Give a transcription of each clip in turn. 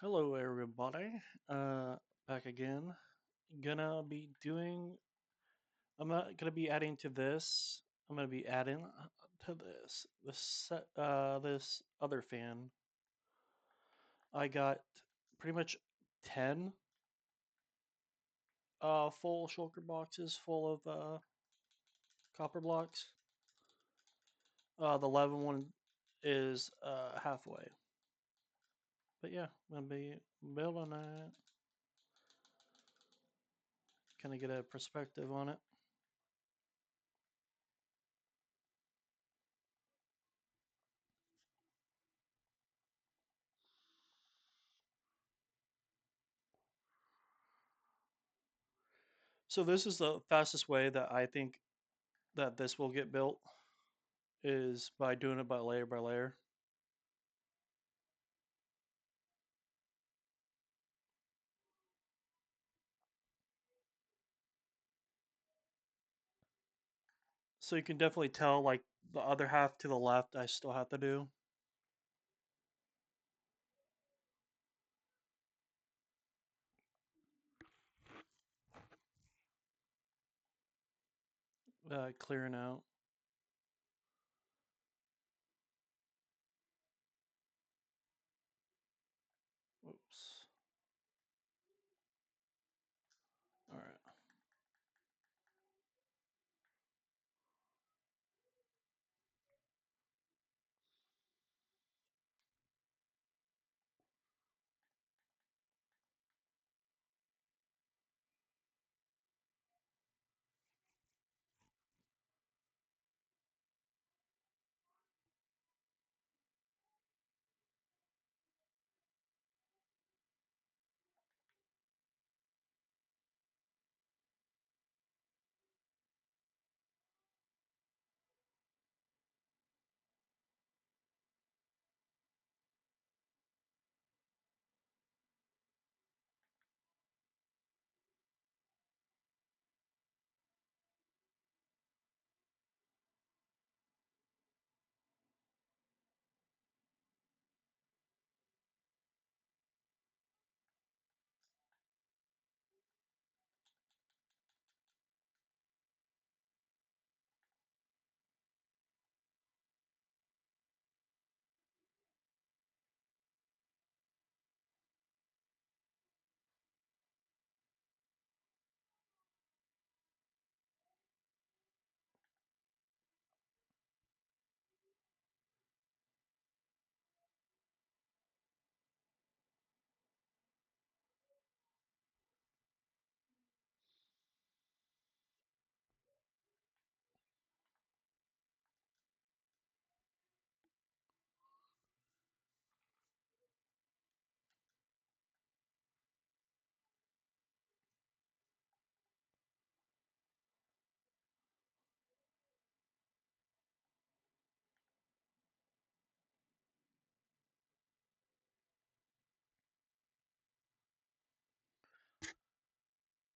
Hello, everybody. Back again. Gonna be doing. I'm not gonna be adding to this. I'm gonna be adding to this. This other fan. I got pretty much 10 full shulker boxes full of copper blocks. The 11 one is halfway. But yeah, I'm gonna be building that. Kind of get a perspective on it. So this is the fastest way that I think that this will get built is by doing it by layer. So you can definitely tell like the other half to the left I still have to do. Clearing out. Oops. All right.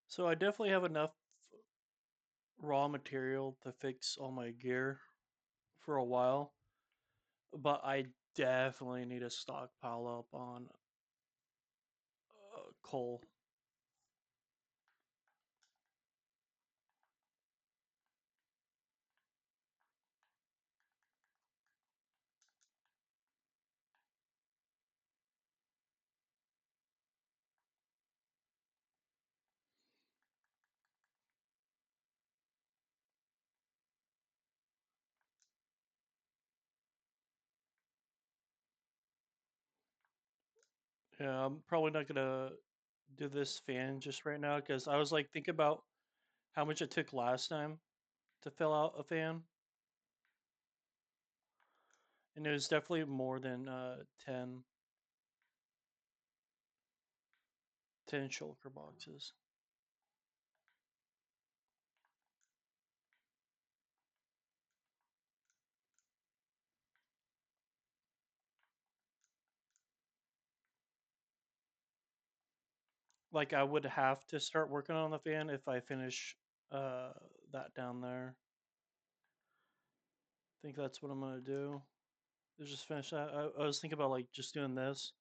So I definitely have enough raw material to fix all my gear for a while, but I definitely need a stockpile up on coal. Yeah, I'm probably not gonna do this fan just right now because I was like thinking about how much it took last time to fill out a fan, and it was definitely more than 10 shulker boxes. Like I would have to start working on the fan if I finish uh that down there. I think that's what I'm gonna do. Is just finish that. I was thinking about like just doing this.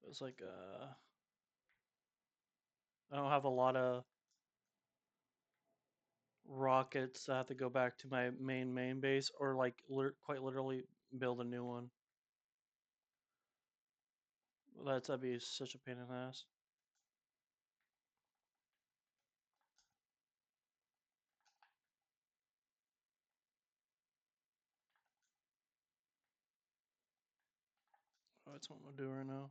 It's like I don't have a lot of rockets. I have to go back to my main base, or like quite literally build a new one. That'd be such a pain in the ass. That's what I'm gonna do right now.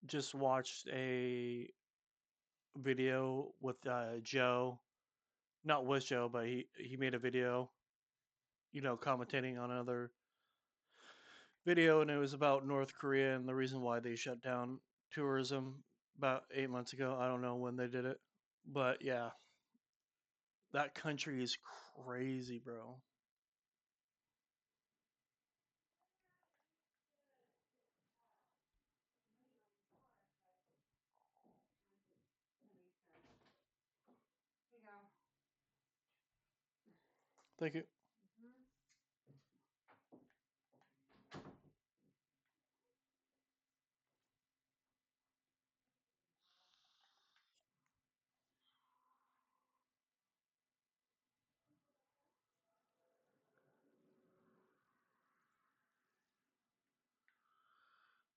Just watched a video with Joe, not with Joe, but he made a video, commentating on another video, and it was about North Korea and the reason why they shut down tourism about 8 months ago. I don't know when they did it, but yeah, that country is crazy, bro. Thank you.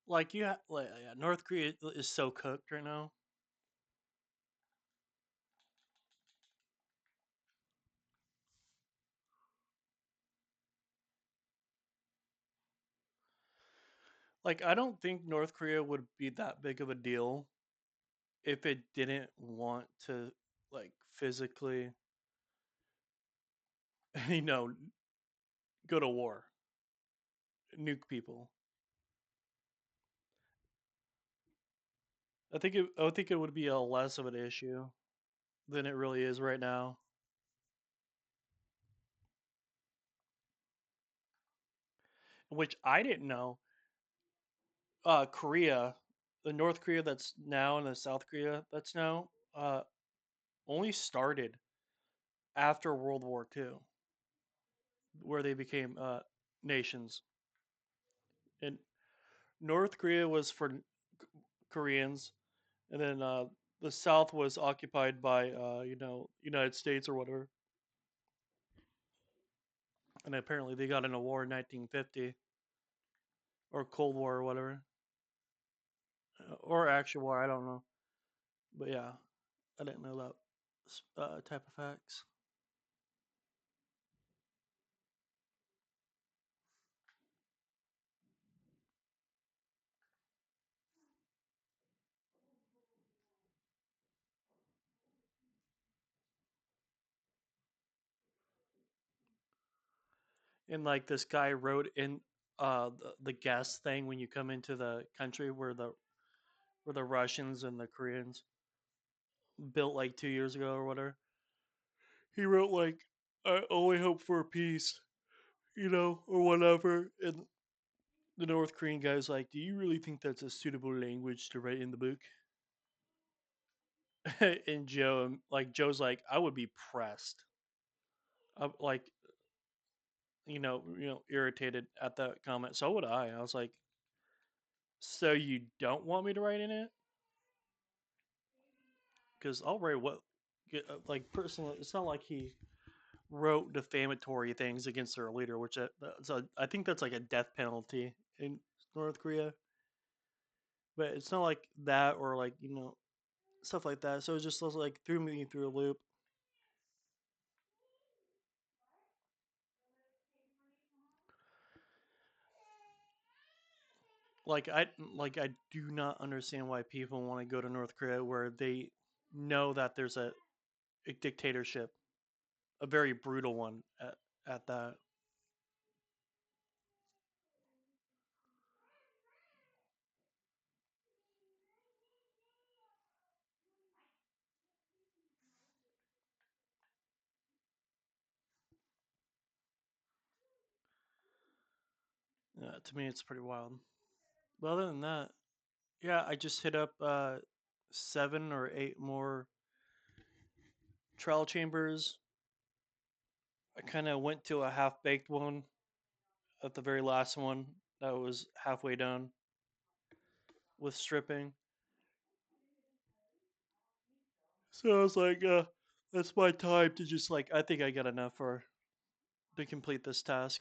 Like yeah, North Korea is so cooked right now. Like I don't think North Korea would be that big of a deal if it didn't want to like physically, you know, go to war, nuke people. I would think it would be a less of an issue than it really is right now. Which I didn't know. Korea, the North Korea that's now and the South Korea that's now, only started after World War II, where they became nations. And North Korea was for Koreans, and then the South was occupied by United States or whatever. And apparently they got in a war in 1950 or Cold War or whatever, or actual war. I don't know, but yeah, I didn't know that type of facts. And like this guy wrote in the guest thing when you come into the country where the Russians and the Koreans built like 2 years ago or whatever. He wrote like, "I only hope for peace," or whatever. And the North Korean guy's like, "Do you really think that's a suitable language to write in the book?" And Joe's like, "I would be pressed." I'm like, irritated at that comment. So would I. I was like, "So you don't want me to write in it?" Because I'll write what, like personally. It's not like he wrote defamatory things against their leader, which I think that's like a death penalty in North Korea. But it's not like that or like stuff like that. So it just like threw me through a loop. I do not understand why people want to go to North Korea where they know that there's a dictatorship, a very brutal one at that. To me, it's pretty wild. But other than that, yeah, I just hit up 7 or 8 more trial chambers. I kind of went to a half baked one at the very last one that was halfway done with stripping. So I was like, that's my time to just like, I think I got enough for to complete this task.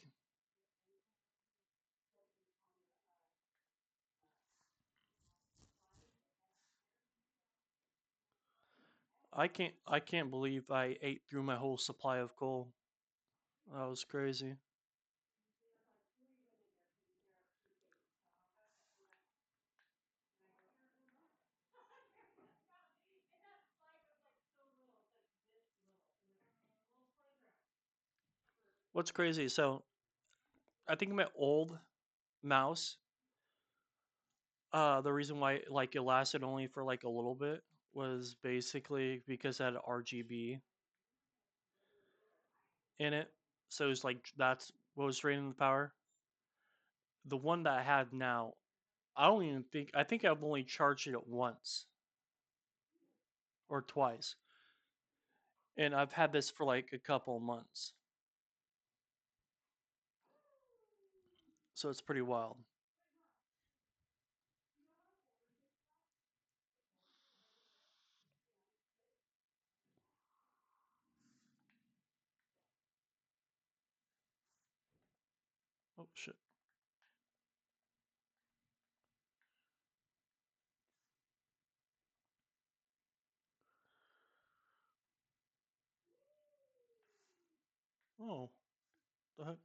I can't believe I ate through my whole supply of coal. That was crazy. What's crazy? So I think my old mouse, the reason why like it lasted only for like a little bit was basically because it had RGB in it. So it's like that's what was draining the power. The one that I have now, I don't even think I think I've only charged it once or twice, and I've had this for like a couple of months, so it's pretty wild. Oh shit! Oh, the heck!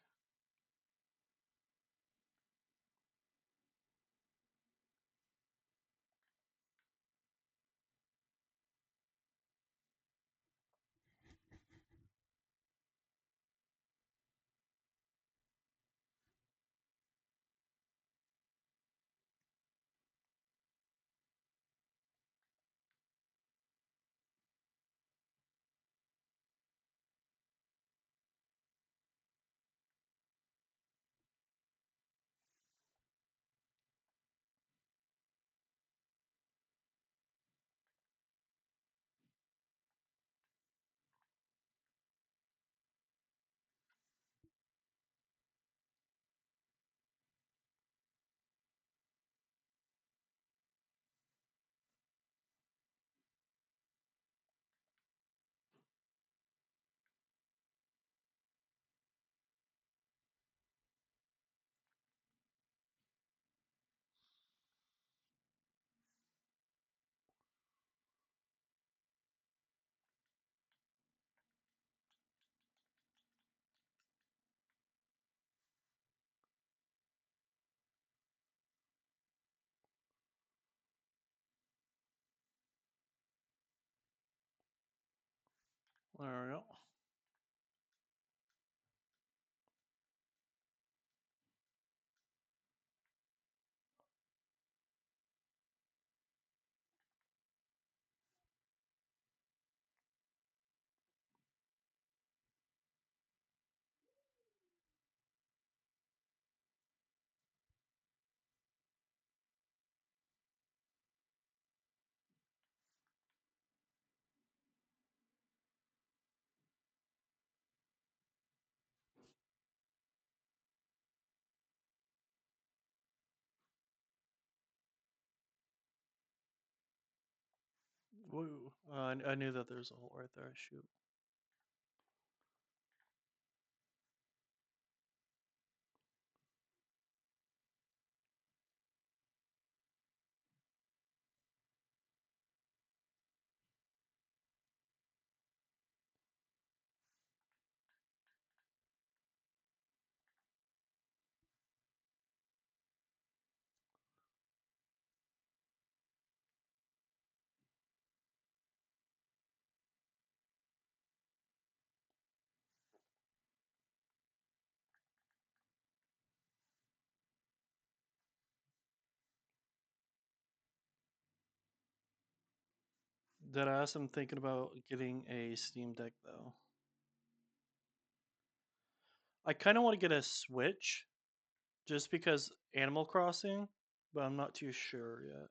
There we go. Woo! I knew that there's a hole right there. Shoot. Deadass, I'm thinking about getting a Steam Deck though. I kind of want to get a Switch just because Animal Crossing, but I'm not too sure yet.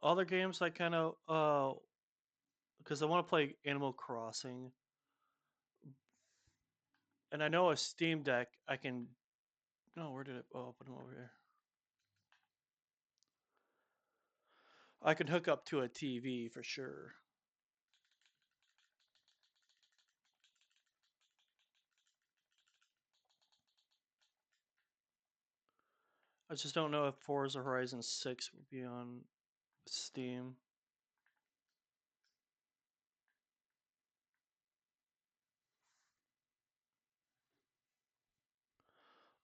Other games I kind of because I want to play Animal Crossing, and I know a Steam Deck I can. No, where did it? Oh, I'll put them over here. I can hook up to a TV for sure. I just don't know if Forza Horizon 6 will be on Steam.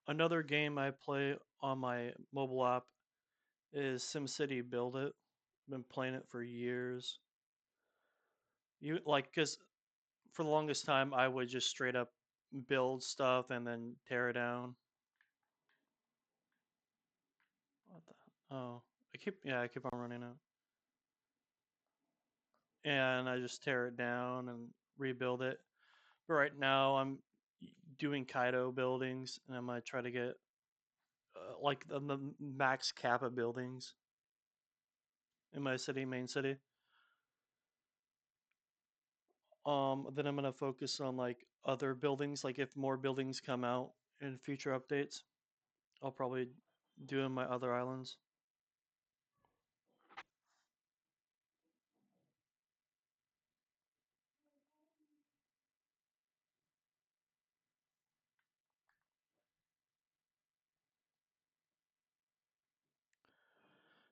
Another game I play on my mobile app is SimCity Build It. I've been playing it for years. You like because for the longest time I would just straight up build stuff and then tear it down. What the? Oh, I keep on running out, and I just tear it down and rebuild it. But right now I'm doing Kaido buildings, and I might try to get like the max kappa buildings in my city, main city. Then I'm gonna focus on like other buildings. Like if more buildings come out in future updates, I'll probably do in my other islands.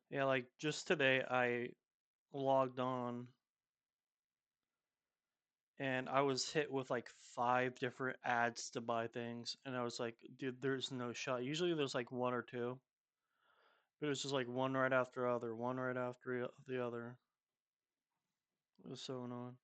Yeah, like just today I logged on and I was hit with like five different ads to buy things, and I was like, dude, there's no shot. Usually there's like one or two, but it was just like one right after other, one right after the other. It was so annoying.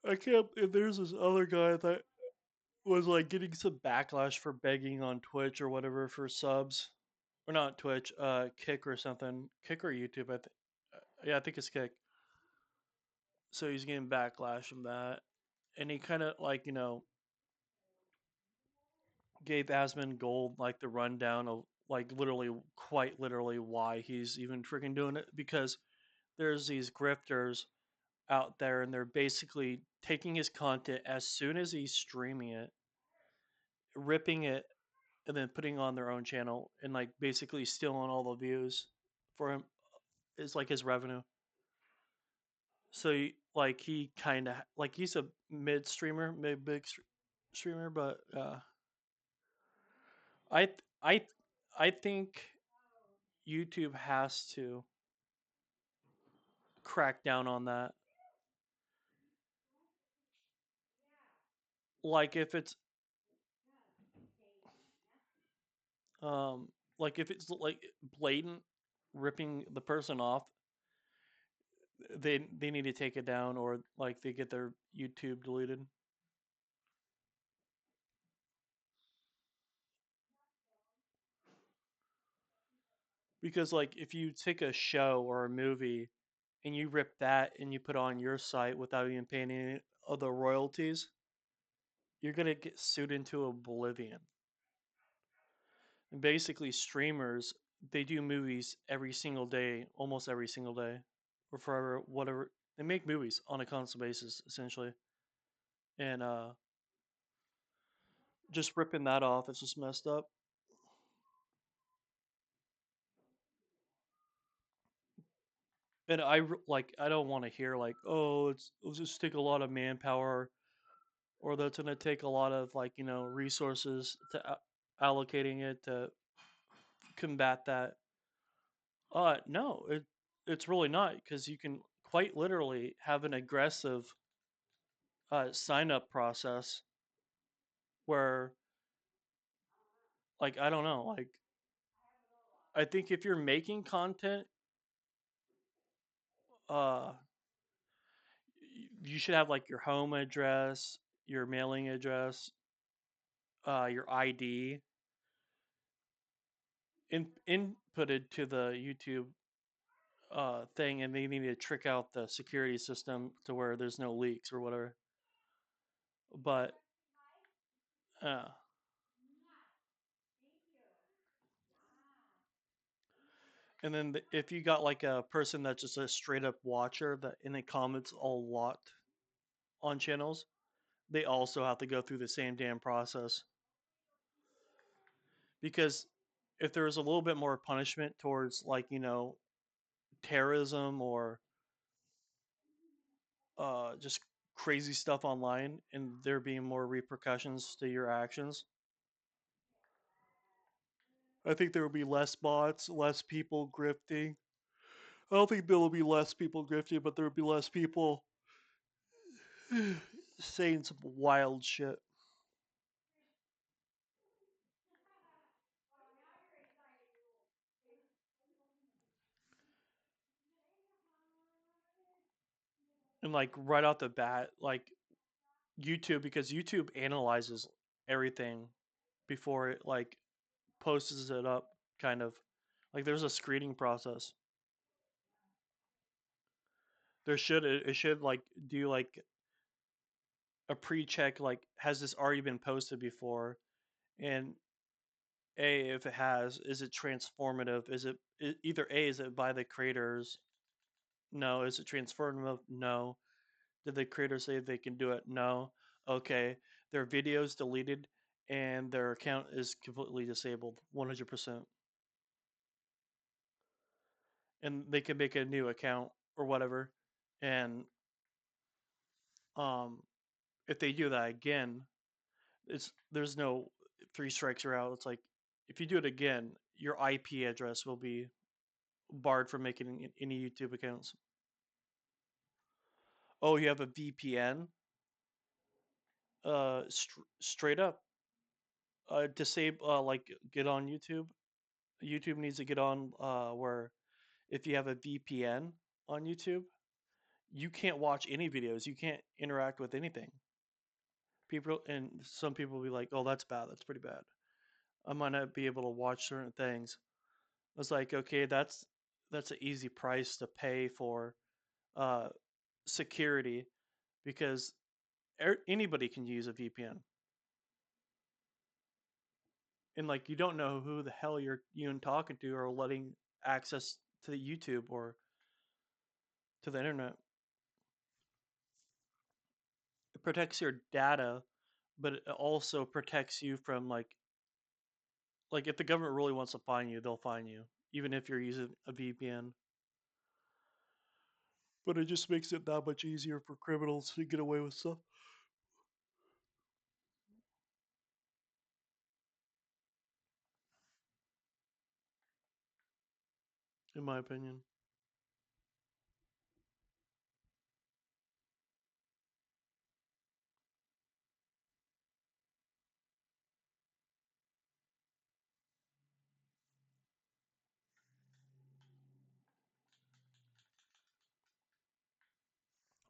I can't. If there's this other guy that was like getting some backlash for begging on Twitch or whatever for subs, or not Twitch, Kick or something, Kick or YouTube. I think, yeah, I think it's Kick. So he's getting backlash from that, and he kind of like gave Asmongold like the rundown of like literally, quite literally, why he's even freaking doing it because there's these grifters out there and they're basically taking his content as soon as he's streaming it, ripping it, and then putting on their own channel and like basically stealing all the views for him is like his revenue. So like he kind of like he's a mid streamer, mid big streamer, but I I I think YouTube has to crack down on that. Like if it's um like if it's like blatant ripping the person off, they need to take it down or like they get their YouTube deleted. Because like if you take a show or a movie and you rip that and you put it on your site without even paying any of the royalties, you're gonna get sued into oblivion. And basically, streamers they do movies every single day, almost every single day, or forever, whatever. They make movies on a constant basis, essentially, and just ripping that off is just messed up. And like I don't want to hear like, oh, it'll just take a lot of manpower, or that's gonna take a lot of like resources to allocating it to combat that. No, it's really not because you can quite literally have an aggressive sign up process where, like, I don't know, like, I think if you're making content, uh, you should have like your home address, your mailing address, your ID inputted to the YouTube thing, and they need to trick out the security system to where there's no leaks or whatever. But uh, and then if you got like a person that's just a straight up watcher that and it comments a lot on channels, they also have to go through the same damn process. Because if there was a little bit more punishment towards, like, terrorism or just crazy stuff online, and there being more repercussions to your actions, I think there will be less bots, less people grifting. I don't think there will be less people grifting, but there will be less people saying some wild shit. And like right off the bat, like YouTube, because YouTube analyzes everything before it like posts it up, kind of. Like there's a screening process. It should like do like a pre-check, like has this already been posted before, and a, if it has, is it transformative, is it either a, is it by the creators, no, is it transformative, no, did the creators say they can do it, no, okay, their videos deleted and their account is completely disabled 100%, and they can make a new account or whatever, and um if they do that again, there's no three strikes are out. It's like if you do it again, your IP address will be barred from making any YouTube accounts. Oh, you have a VPN? Straight up, disable. Like get on YouTube. YouTube needs to get on where if you have a VPN on YouTube, you can't watch any videos. You can't interact with anything. People and some people will be like, "Oh, that's bad. That's pretty bad. I might not be able to watch certain things." It's like, okay, that's an easy price to pay for uh, security, because anybody can use a VPN, and like you don't know who the hell you're even talking to or letting access to YouTube or to the internet. It protects your data, but it also protects you from like if the government really wants to find you, they'll find you, even if you're using a VPN. But it just makes it that much easier for criminals to get away with stuff, in my opinion.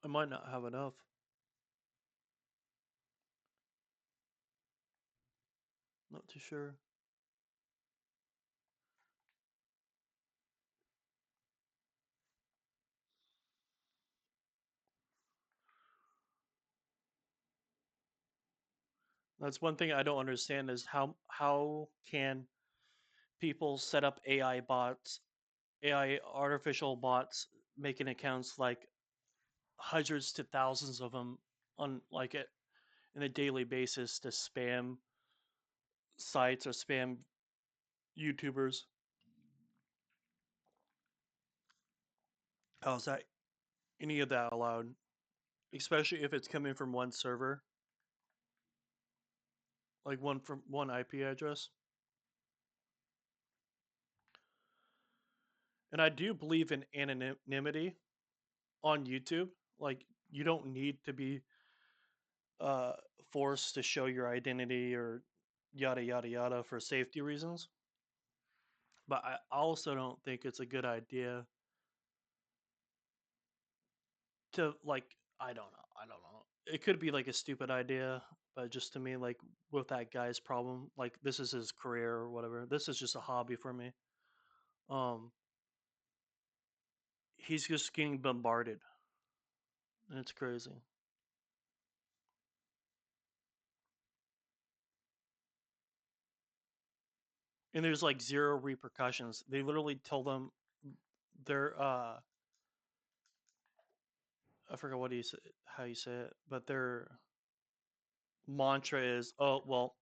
I might not have enough. Not too sure. That's one thing I don't understand is how can people set up AI bots, AI artificial bots, making accounts like hundreds to thousands of them on like it in a daily basis to spam sites or spam YouTubers. How's that any of that allowed? Especially if it's coming from one server, like one from one IP address. And I do believe in anonymity on YouTube. Like you don't need to be uh, forced to show your identity or yada yada yada for safety reasons. But I also don't think it's a good idea to like I don't know. It could be like a stupid idea, but just to me, like with that guy's problem, like this is his career or whatever. This is just a hobby for me. Um, he's just getting bombarded, and it's crazy. And there's like zero repercussions. They literally told them their I forgot what he said, how you say it, but their mantra is, "Oh well,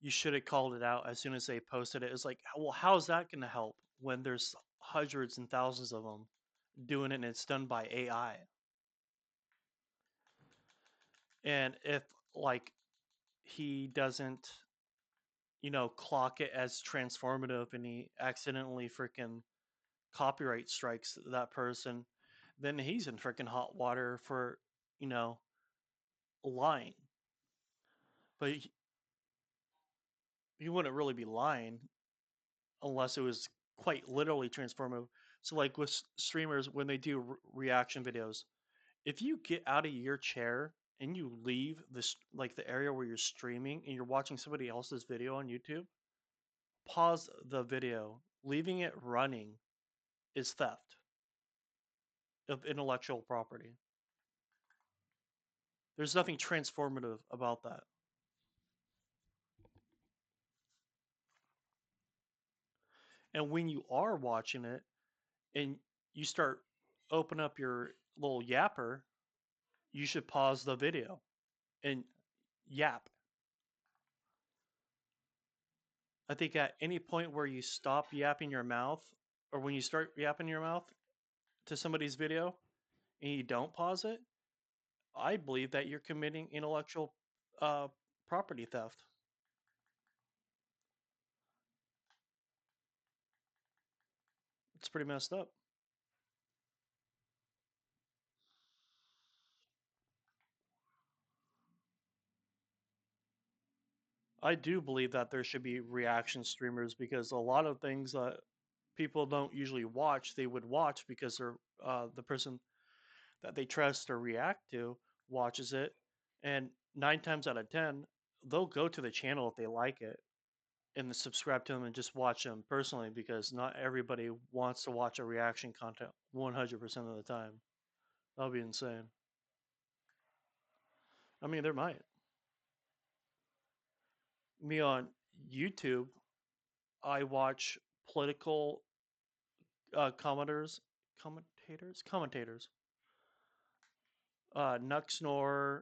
you should have called it out as soon as they posted it." It's like, well, how's that going to help when there's hundreds and thousands of them doing it and it's done by AI? And if like he doesn't, clock it as transformative and he accidentally freaking copyright strikes that person, then he's in freaking hot water for, you know, lying. But he wouldn't really be lying unless it was quite literally transformative. So like with streamers when they do reaction videos, if you get out of your chair and you leave this like the area where you're streaming and you're watching somebody else's video on YouTube, pause the video. Leaving it running is theft of intellectual property. There's nothing transformative about that. And when you are watching it and you start open up your little yapper, you should pause the video and yap. I think at any point where you stop yapping your mouth or when you start yapping your mouth to somebody's video and you don't pause it, I believe that you're committing intellectual uh, property theft. It's pretty messed up. I do believe that there should be reaction streamers because a lot of things that people don't usually watch, they would watch because they're the person that they trust or react to watches it, and 9 times out of 10, they'll go to the channel if they like it and subscribe to them and just watch them personally because not everybody wants to watch a reaction content 100% of the time. That would be insane. I mean, there might. Me on YouTube, I watch political commentators, Nuxnor,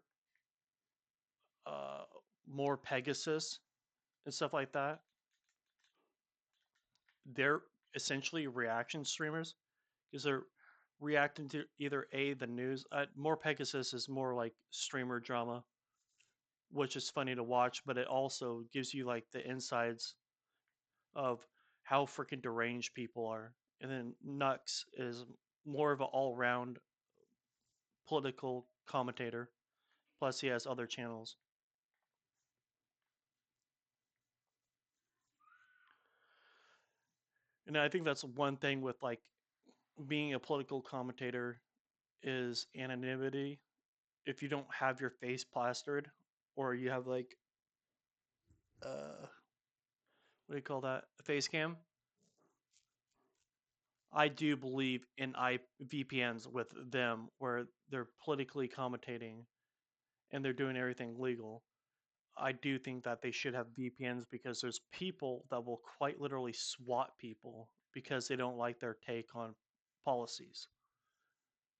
uh, more Pegasus, and stuff like that. They're essentially reaction streamers because they're reacting to either the news. More Pegasus is more like streamer drama, which is funny to watch, but it also gives you like the insides of how freaking deranged people are. And then Nux is more of an all-round political commentator. Plus, he has other channels. And I think that's one thing with like being a political commentator is anonymity. If you don't have your face plastered, or you have like what do you call that? A face cam. I do believe in VPNs with them where they're politically commentating and they're doing everything legal. I do think that they should have VPNs because there's people that will quite literally swat people because they don't like their take on policies,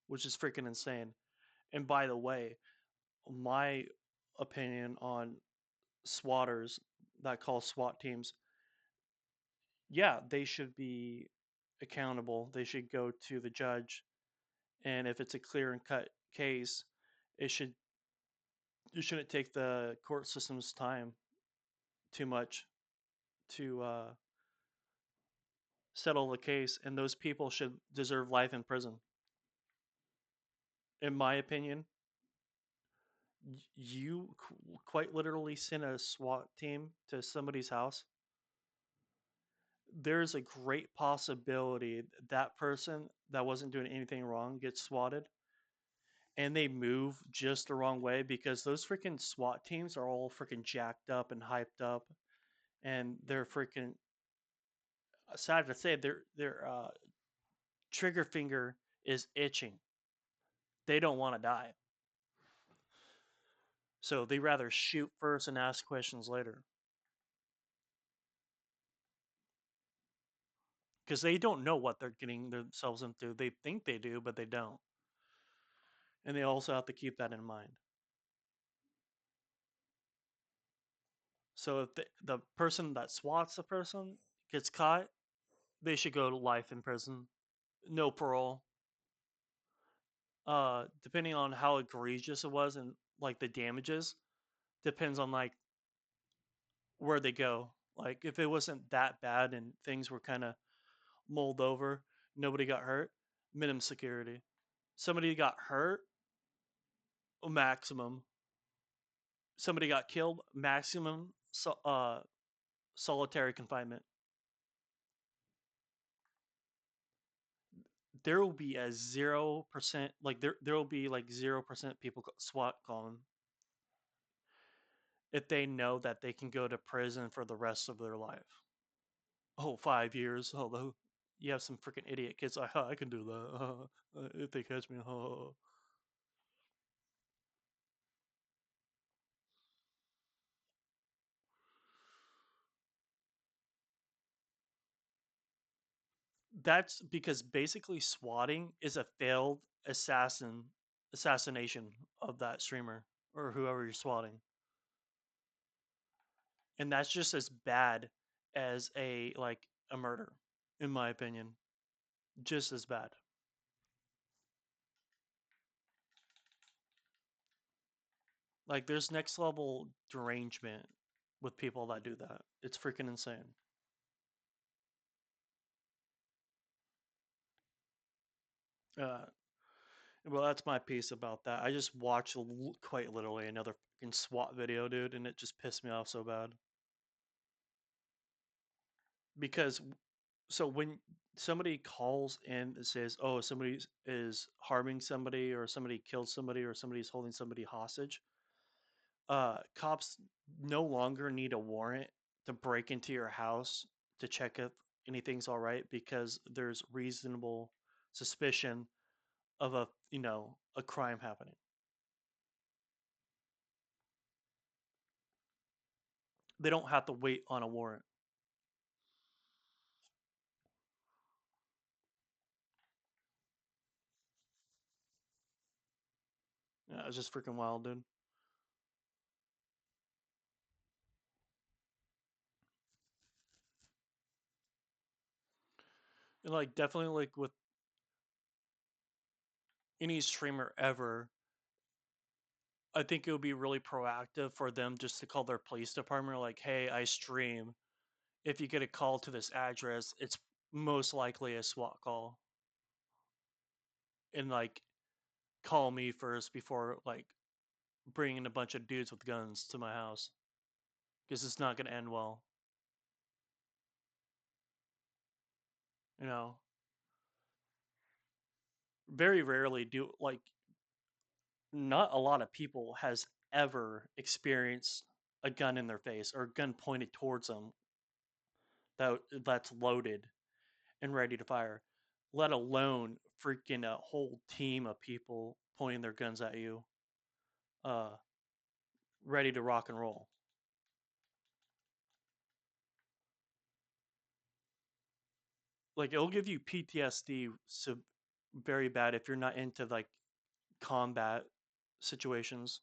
which is freaking insane. And by the way, my opinion on swatters that call SWAT teams, yeah, they should be accountable. They should go to the judge, and if it's a clear and cut case, it should it shouldn't take the court system's time too much to settle the case, and those people should deserve life in prison. In my opinion, You quite literally send a SWAT team to somebody's house, there's a great possibility that person that wasn't doing anything wrong gets swatted, and they move just the wrong way because those freaking SWAT teams are all freaking jacked up and hyped up, and they're freaking sad to say their trigger finger is itching. They don't want to die, so they rather shoot first and ask questions later because they don't know what they're getting themselves into. They think they do, but they don't, and they also have to keep that in mind. So if the person that swats the person gets caught, they should go to life in prison, no parole. Depending on how egregious it was and like the damages, depends on like where they go. Like if it wasn't that bad and things were kind of mulled over, nobody got hurt, minimum security. Somebody got hurt, maximum. Somebody got killed, maximum solitary confinement. There will be a 0%, like there will be like 0% people SWAT calling if they know that they can go to prison for the rest of their life. Oh, 5 years. Although you have some freaking idiot kids like, oh, I can do that if they catch me. That's because basically swatting is a failed assassination of that streamer or whoever you're swatting, and that's just as bad as a murder, in my opinion. Just as bad. Like there's next level derangement with people that do that. It's freaking insane. Uh, well, that's my piece about that. I just watched quite literally another fucking SWAT video, dude, and it just pissed me off so bad. Because so when somebody calls in and says, "Oh, somebody is harming somebody, or somebody killed somebody, or somebody's holding somebody hostage," cops no longer need a warrant to break into your house to check if anything's all right because there's reasonable suspicion of a crime happening. They don't have to wait on a warrant. Yeah, it's just freaking wild, dude. And like definitely like with any streamer ever, I think it would be really proactive for them just to call their police department like, "Hey, I stream. If you get a call to this address, it's most likely a SWAT call." And like call me first before like bringing a bunch of dudes with guns to my house because it's not going to end well. You know, very rarely do like not a lot of people has ever experienced a gun in their face or a gun pointed towards them that's loaded and ready to fire, let alone freaking a whole team of people pointing their guns at you, uh, ready to rock and roll. Like it'll give you PTSD so very bad if you're not into like combat situations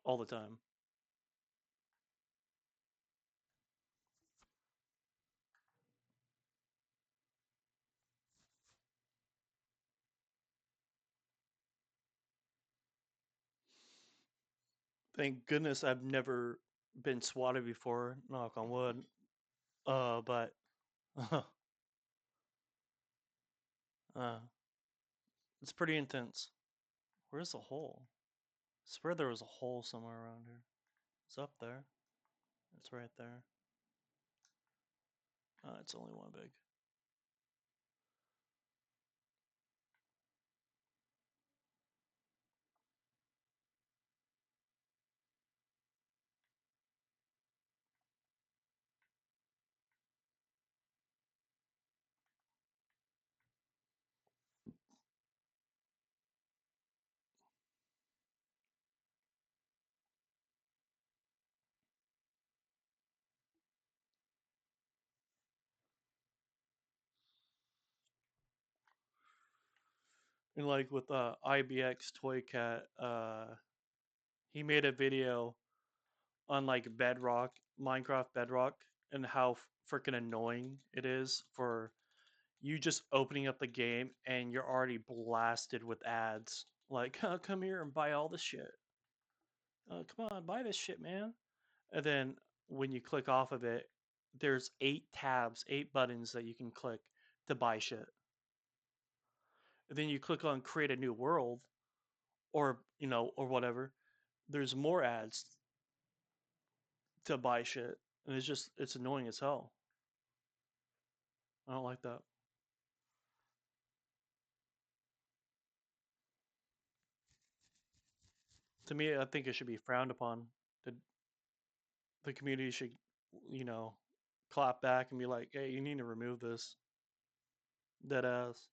all the time. Thank goodness I've never been swatted before, knock on wood. But uh, it's pretty intense. Where's the hole? Swear there was a hole somewhere around here. It's up there. It's right there. It's only one big. And like with IBX Toy Cat, he made a video on like Bedrock, Minecraft Bedrock, and how freaking annoying it is for you just opening up the game and you're already blasted with ads. Like, oh, come here and buy all this shit. Come on, buy this shit, man. And then when you click off of it, there's 8 tabs, 8 buttons that you can click to buy shit. And then you click on create a new world, or or whatever. There's more ads to buy shit, and it's annoying as hell. I don't like that. To me, I think it should be frowned upon. The the community should, you know, clap back and be like, "Hey, you need to remove this." Dead ass.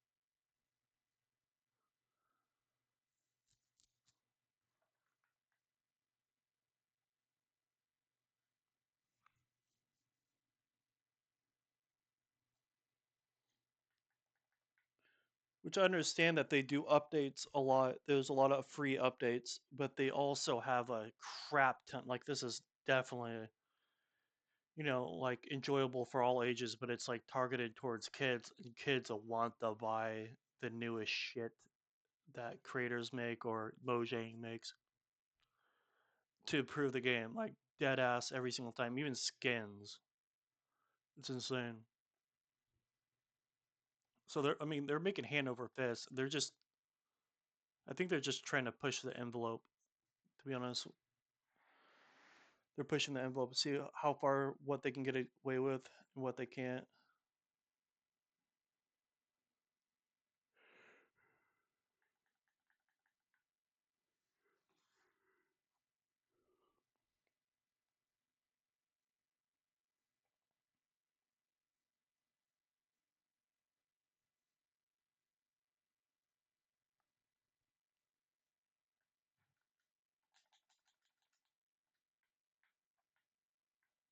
Which I understand that they do updates a lot. There's a lot of free updates, but they also have a crap ton. Like this is definitely, like enjoyable for all ages, but it's like targeted towards kids, and kids will want to buy the newest shit that creators make or Mojang makes to improve the game. Like dead ass every single time, even skins. It's insane. So they're making hand over fist. I think they're just trying to push the envelope. To be honest, they're pushing the envelope to see how far what they can get away with and what they can't.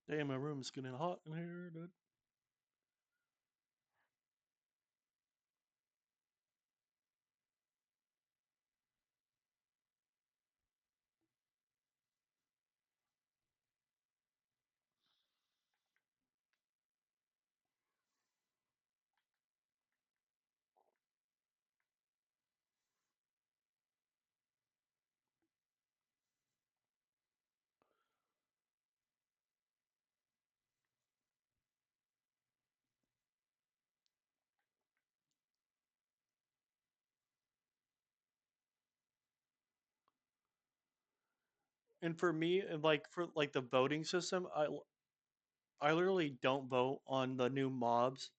Damn, my room's getting hot in here, dude. And for me, and like for like the voting system, I literally don't vote on the new mobs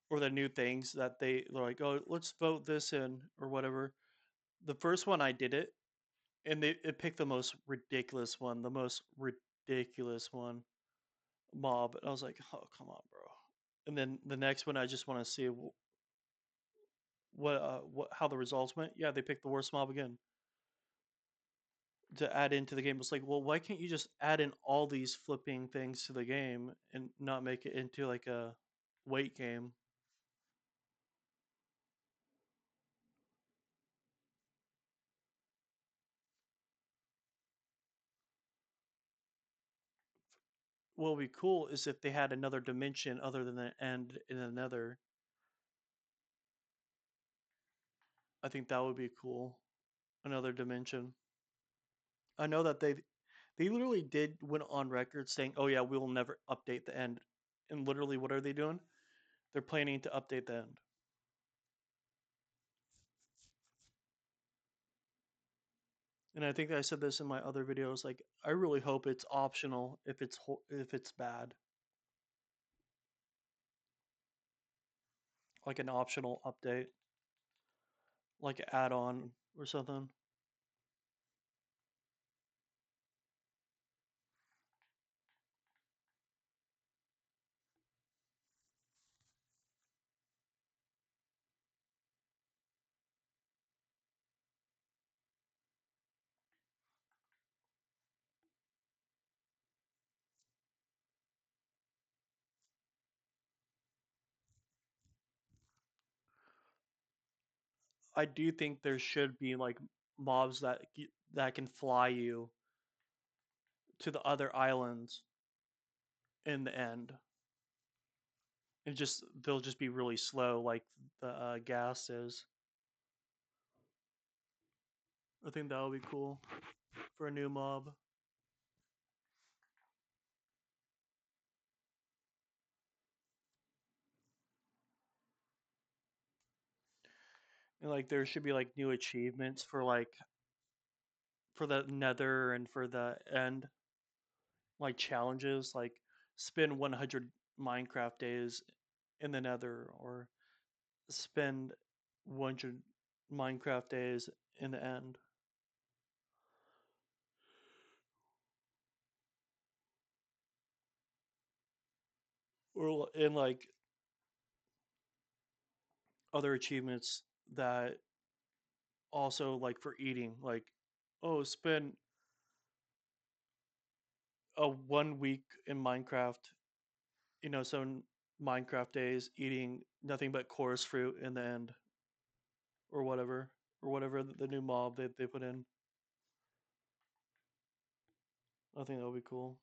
or the new things that they're like, oh, let's vote this in or whatever. The first one I did it, and it picked the most ridiculous one, the most ridiculous one mob. And I was like, oh, come on, bro. And then the next one, I just want to see what how the results went. Yeah, they picked the worst mob again to add into the game. It's like, well, why can't you just add in all these flipping things to the game and not make it into like a wait game? What would be cool is if they had another dimension other than the end in another. I think that would be cool. Another dimension. I know that they literally did went on record saying, "Oh yeah, we will never update the end." And literally, what are they doing? They're planning to update the end. And I think I said this in my other videos. Like, I really hope it's optional if it's bad, like an optional update, like an add-on or something. I do think there should be like mobs that can fly you to the other islands in the end, and just they'll just be really slow, like the gas is. I think that would be cool for a new mob. And like there should be like new achievements for the Nether and for the end, like challenges, like spend 100 Minecraft days in the Nether, or spend 100 Minecraft days in the end, or in like other achievements that also like for eating, like oh spend a 1 week in Minecraft, so Minecraft days eating nothing but chorus fruit in the end, or whatever, the new mob they put in. I think that would be cool.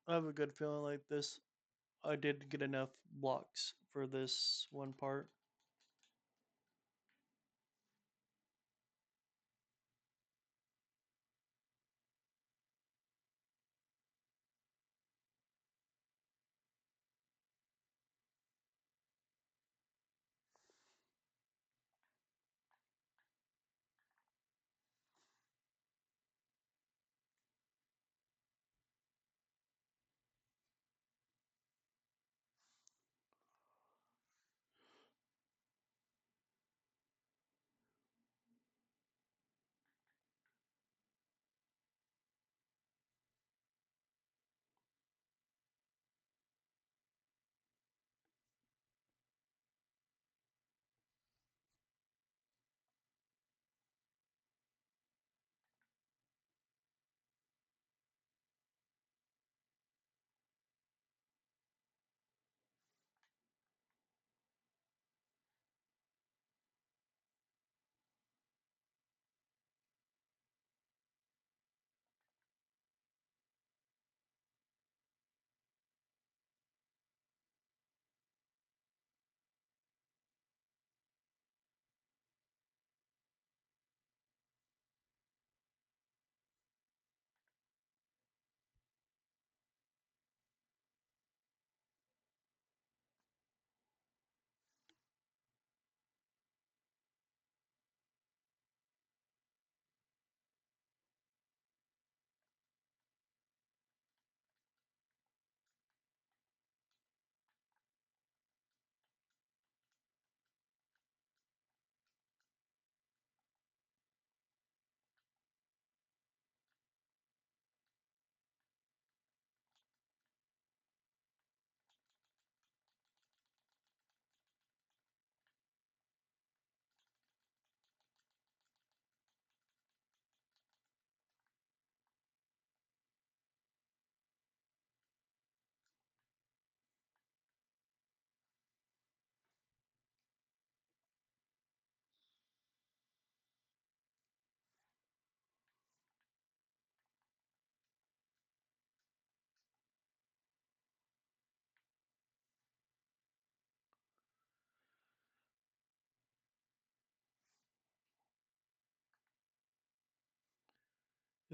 I have a good feeling like this. I did get enough blocks for this one part.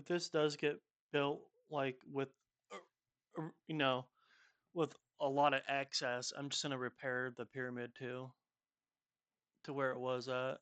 if this does get built like with, you know, with a lot of access, I'm just gonna repair the pyramid too to where it was at.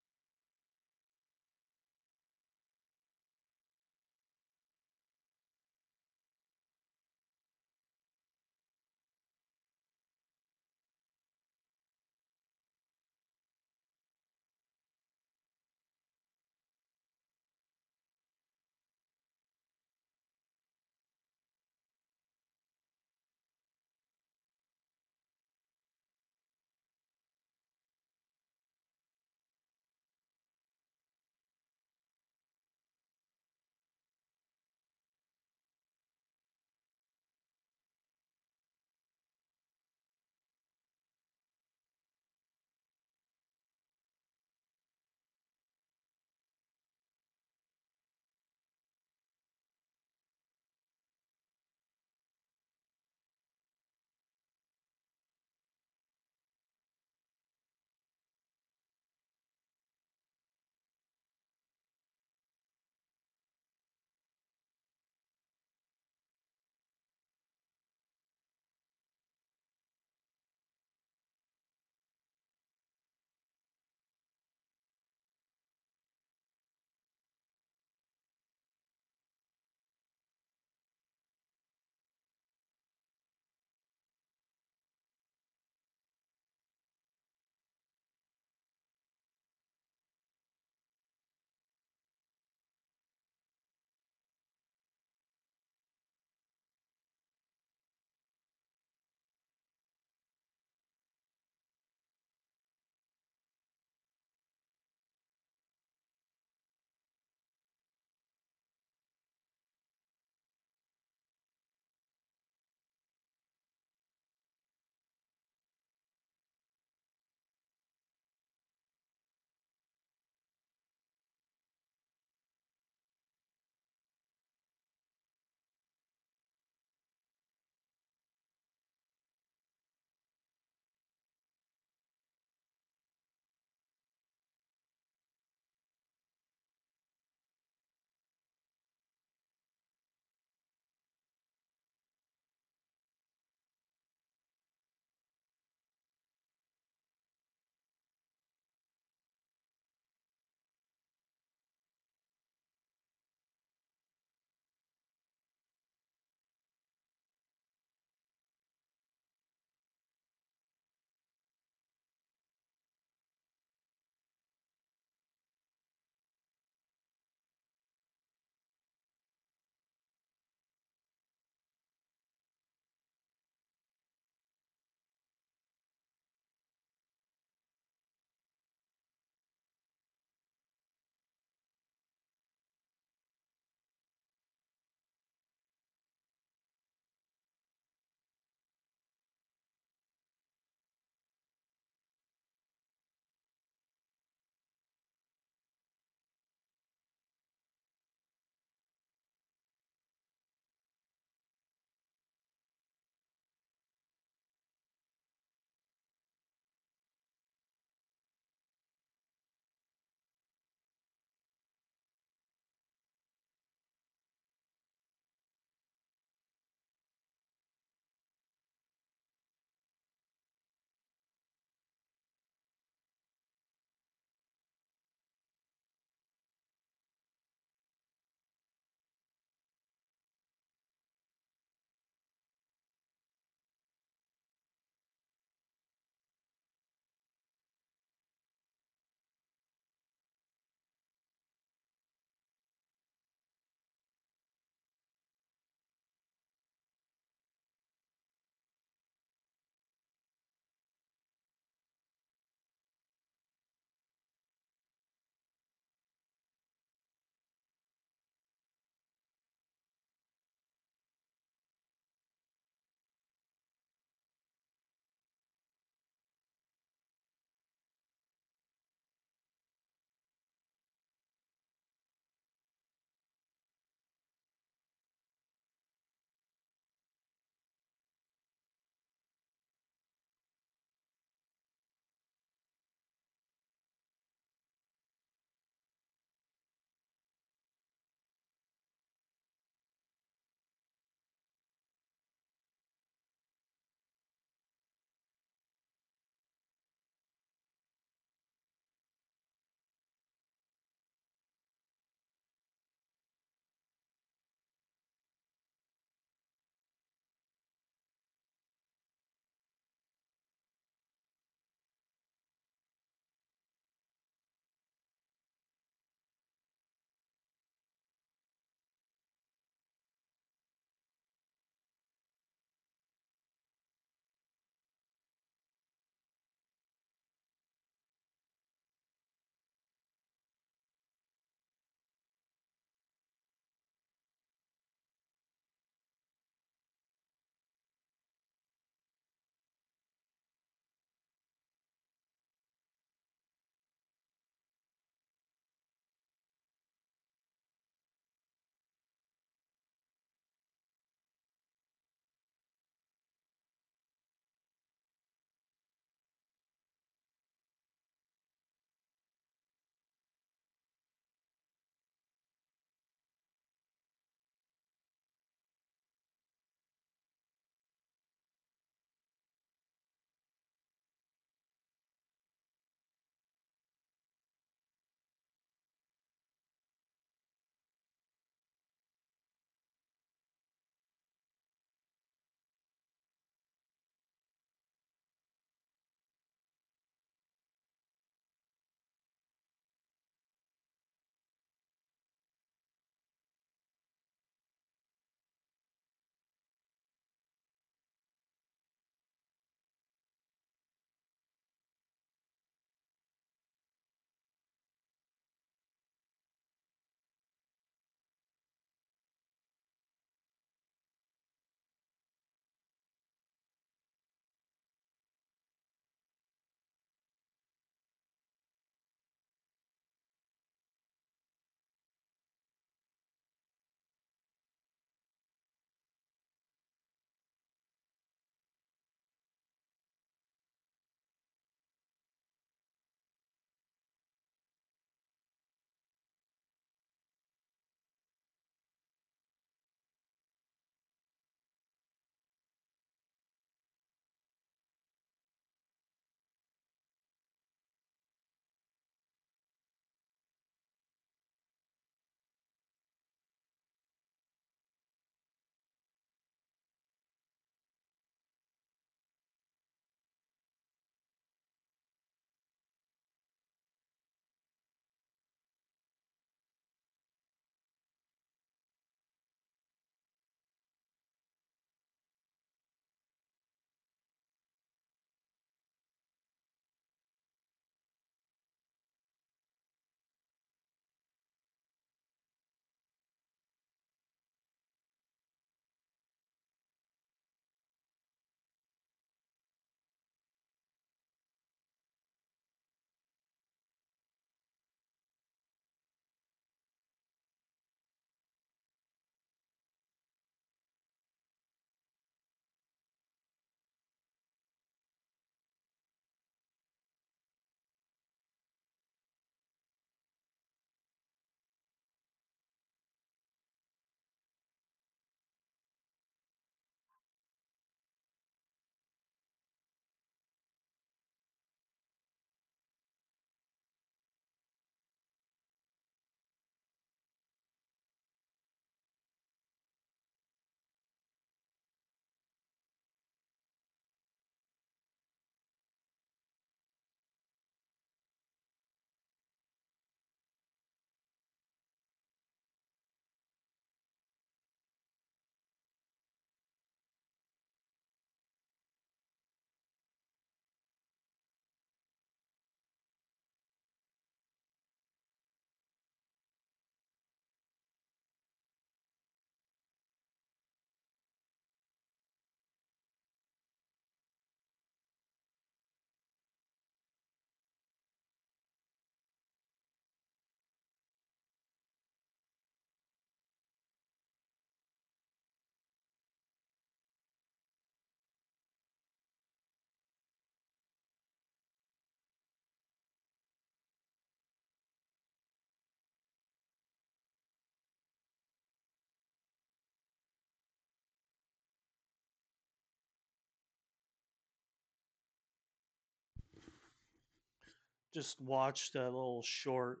just watched a little short,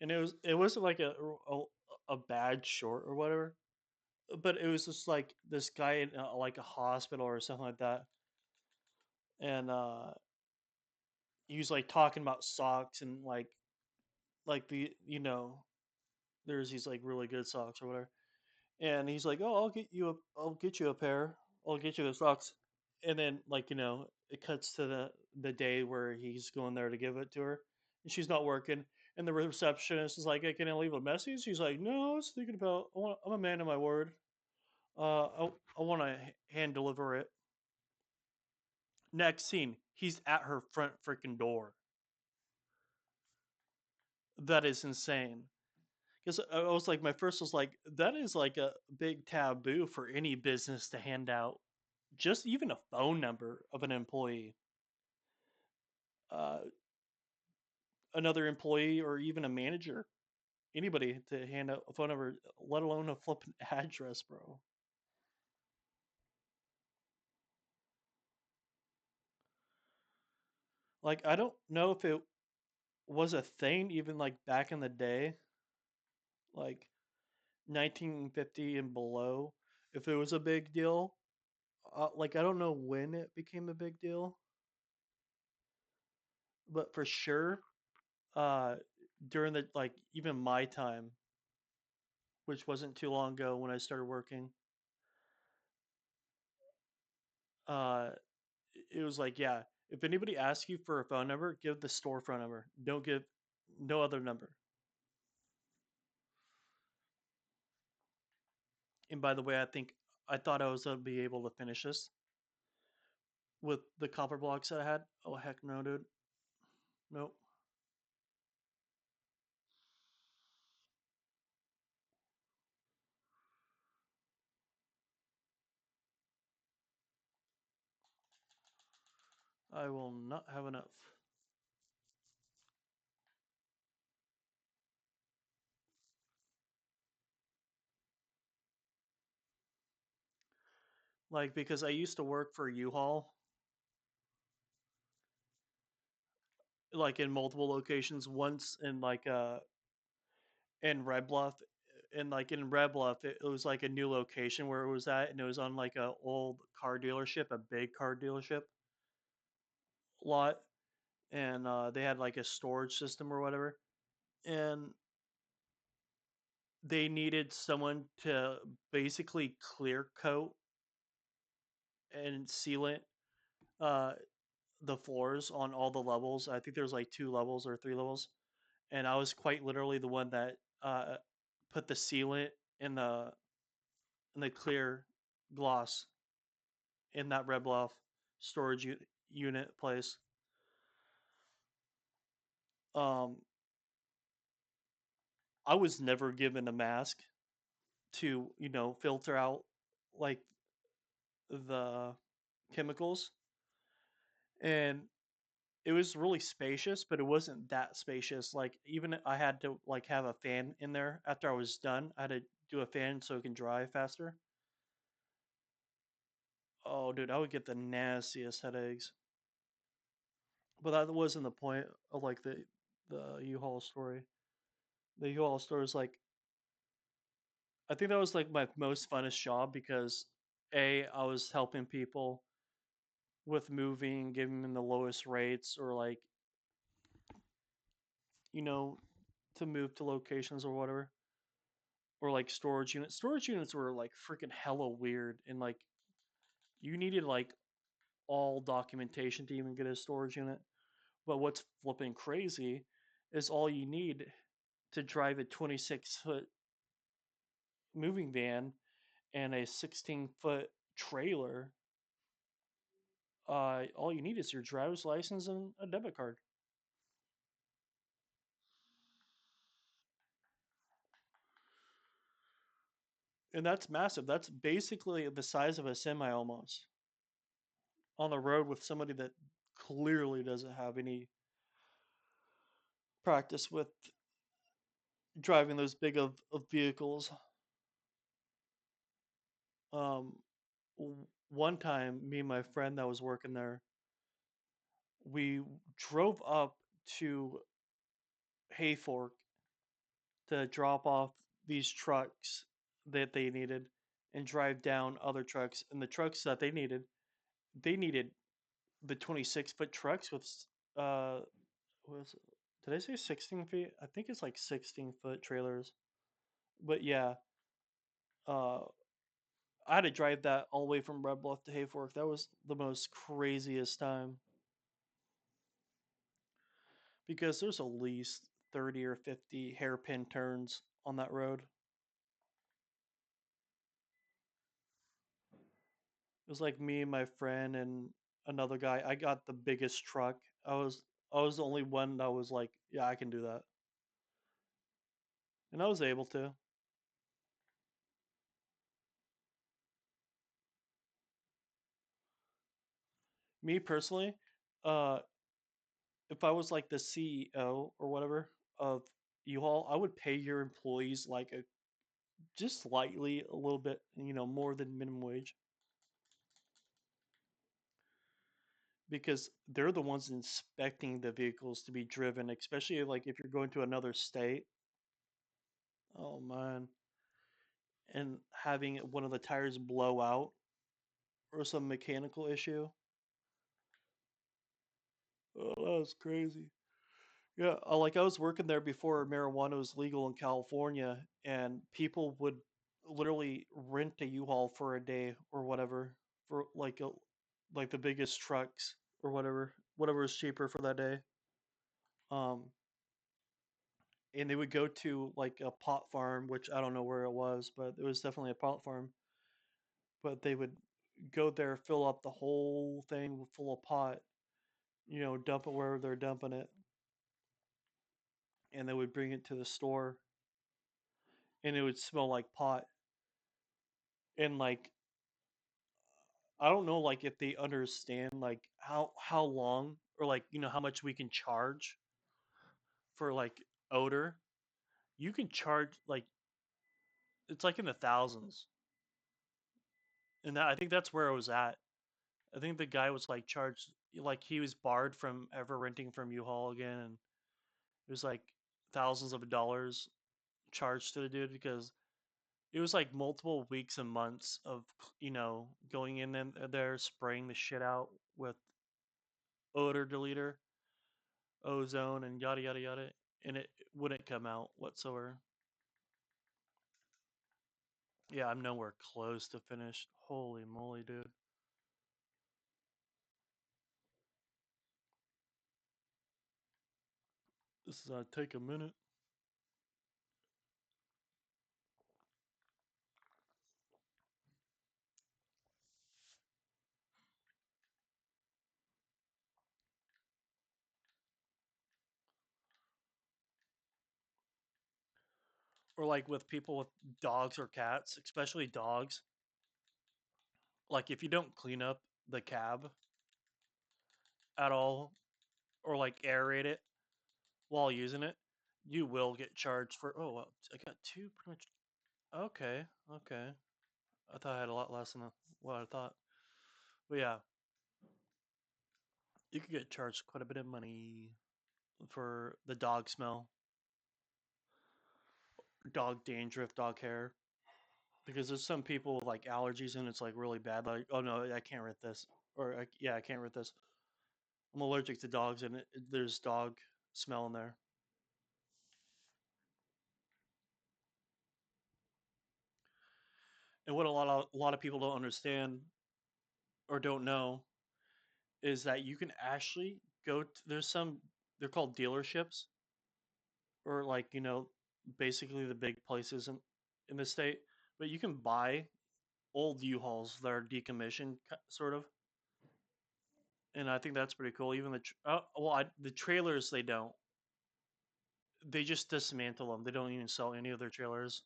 and it wasn't like a bad short or whatever, but it was just like this guy in like a hospital or something like that, and he was like talking about socks and like the there's these like really good socks or whatever, and he's like, oh, I'll get you a pair, I'll get you the socks, and then it cuts to the day where he's going there to give it to her, and she's not working, and the receptionist is like, hey, can I leave a message? He's like, no, I was thinking about I'm a man of my word. I want to hand deliver it. Next scene, he's at her front freaking door. That is insane. Because I was like, my first was like, that is like a big taboo for any business to hand out just even a phone number of an employee, uh, another employee, or even a manager, anybody to hand out a phone number, let alone a flipping address, bro. Like, I don't know if it was a thing even like back in the day, like 1950 and below, if it was a big deal. Like, I don't know when it became a big deal, but for sure, uh, during the like even my time, which wasn't too long ago when I started working, uh, it was like, yeah, if anybody asks you for a phone number, give the store phone number. Don't give no other number. And by the way, I thought I was gonna be able to finish this with the copper blocks that I had. Oh heck no, dude. Nope. I will not have enough. Like, because I used to work for U-Haul, like in multiple locations. Once in Red Bluff, and like in Red Bluff, it was like a new location where it was at, and it was on like a old car dealership, a big car dealership lot, and they had like a storage system or whatever, and they needed someone to basically clear coat and sealant uh, the floors on all the levels. I think there's like two levels or three levels, and I was quite literally the one that put the sealant in the clear gloss in that Red Bluff storage unit place. Um, I was never given a mask to filter out like the chemicals, and it was really spacious, but it wasn't that spacious. Like, even I had to like have a fan in there after I was done. I had to do a fan so it can dry faster. Oh, dude, I would get the nastiest headaches. But that wasn't the point of like the U-Haul story. The U-Haul story is like, I think that was like my most funnest job because I was helping people with moving, giving them the lowest rates, or like you know to move to locations or whatever, or like storage units. Storage units were like freaking hella weird, and like you needed like all documentation to even get a storage unit. But what's flipping crazy is all you need to drive a 26-foot moving van and a 16-foot trailer. All you need is your driver's license and a debit card, and that's massive. That's basically the size of a semi almost on the road with somebody that clearly doesn't have any practice with driving those big of vehicles. Um, One time, me and my friend that was working there, we drove up to Hayfork to drop off these trucks that they needed and drive down other trucks. And the trucks that they needed the 26-foot trucks with, uh, was, did I say 16 feet? I think it's like 16-foot trailers. But yeah, uh, I had to drive that all the way from Red Bluff to Hayfork. That was the most craziest time because there's at least 30 or 50 hairpin turns on that road. It was like me and my friend and another guy. I got the biggest truck. I was the only one that was like, yeah, I can do that. And I was able to. Me personally, uh if I was like the CEO or whatever of U-Haul, I would pay your employees like a just slightly a little bit, more than minimum wage because they're the ones inspecting the vehicles to be driven, especially like if you're going to another state. Oh man, and having one of the tires blow out or some mechanical issue. Oh, that was crazy. Yeah, like I was working there before marijuana was legal in California, and people would literally rent a U-Haul for a day or whatever for like the biggest trucks or whatever is cheaper for that day. Um, and they would go to like a pot farm, which I don't know where it was, but it was definitely a pot farm. But they would go there, fill up the whole thing full of pot, dump it wherever they're dumping it, and they would bring it to the store, and it would smell like pot. And like I don't know, like if they understand like how long or like how much we can charge for like odor. You can charge like it's like in the thousands, and I think that's where I was at. I think the guy was like charged like he was barred from ever renting from U-Haul again, and it was like thousands of dollars charged to the dude because it was like multiple weeks and months of going in and there spraying the shit out with odor deleter, ozone, and yada yada yada, and it wouldn't come out whatsoever. Yeah, I'm nowhere close to finished. Holy moly, dude! This is gonna take a minute. Or like with people with dogs or cats, especially dogs. Like if you don't clean up the cab at all, or like aerate it while using it, you will get charged for. Oh, well, I got two pretty much. Okay, okay. I thought I had a lot less than what I thought. But yeah, you could get charged quite a bit of money for the dog smell, dog dandruff, dog hair. Because there's some people with like allergies and it's like really bad. Like, oh no, I can't rent this, or yeah, I can't rent this. I'm allergic to dogs, and there's dog smell in there. And what a lot of people don't understand or don't know is that you can actually go. There's some they're called dealerships, or like basically the big places in the state. But you can buy old U-Hauls that are decommissioned, sort of. And I think that's pretty cool. Even the trailers they don't. They just dismantle them. They don't even sell any of their trailers.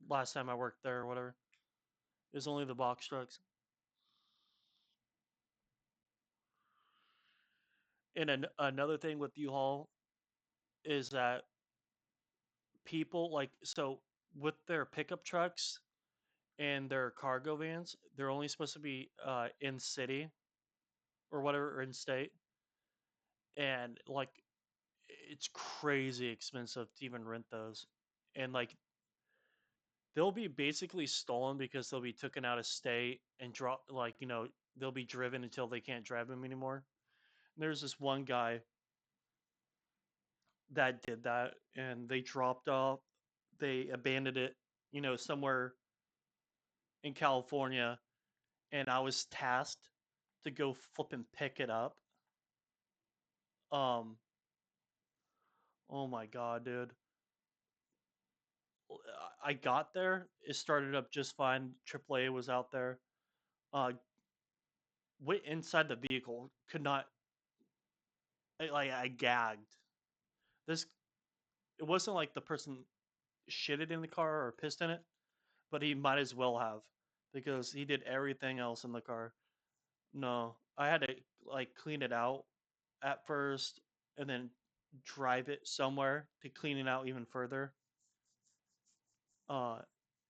Last time I worked there or whatever, it was only the box trucks. And another thing with U-Haul is that people like so with their pickup trucks and their cargo vans, they're only supposed to be in city or whatever or in state. And like it's crazy expensive to even rent those, and like they'll be basically stolen because they'll be taken out of state and drop like they'll be driven until they can't drive them anymore. And there's this one guy that did that, and they dropped off, they abandoned it, somewhere in California, and I was tasked to go flip and pick it up. Um, oh my god, dude. I got there, it started up just fine. AAA was out there. Uh, went inside the vehicle, could not. I gagged. This it wasn't like the person shitted in the car or pissed in it, but he might as well have because he did everything else in the car. No, I had to like clean it out at first and then drive it somewhere to clean it out even further. Uh,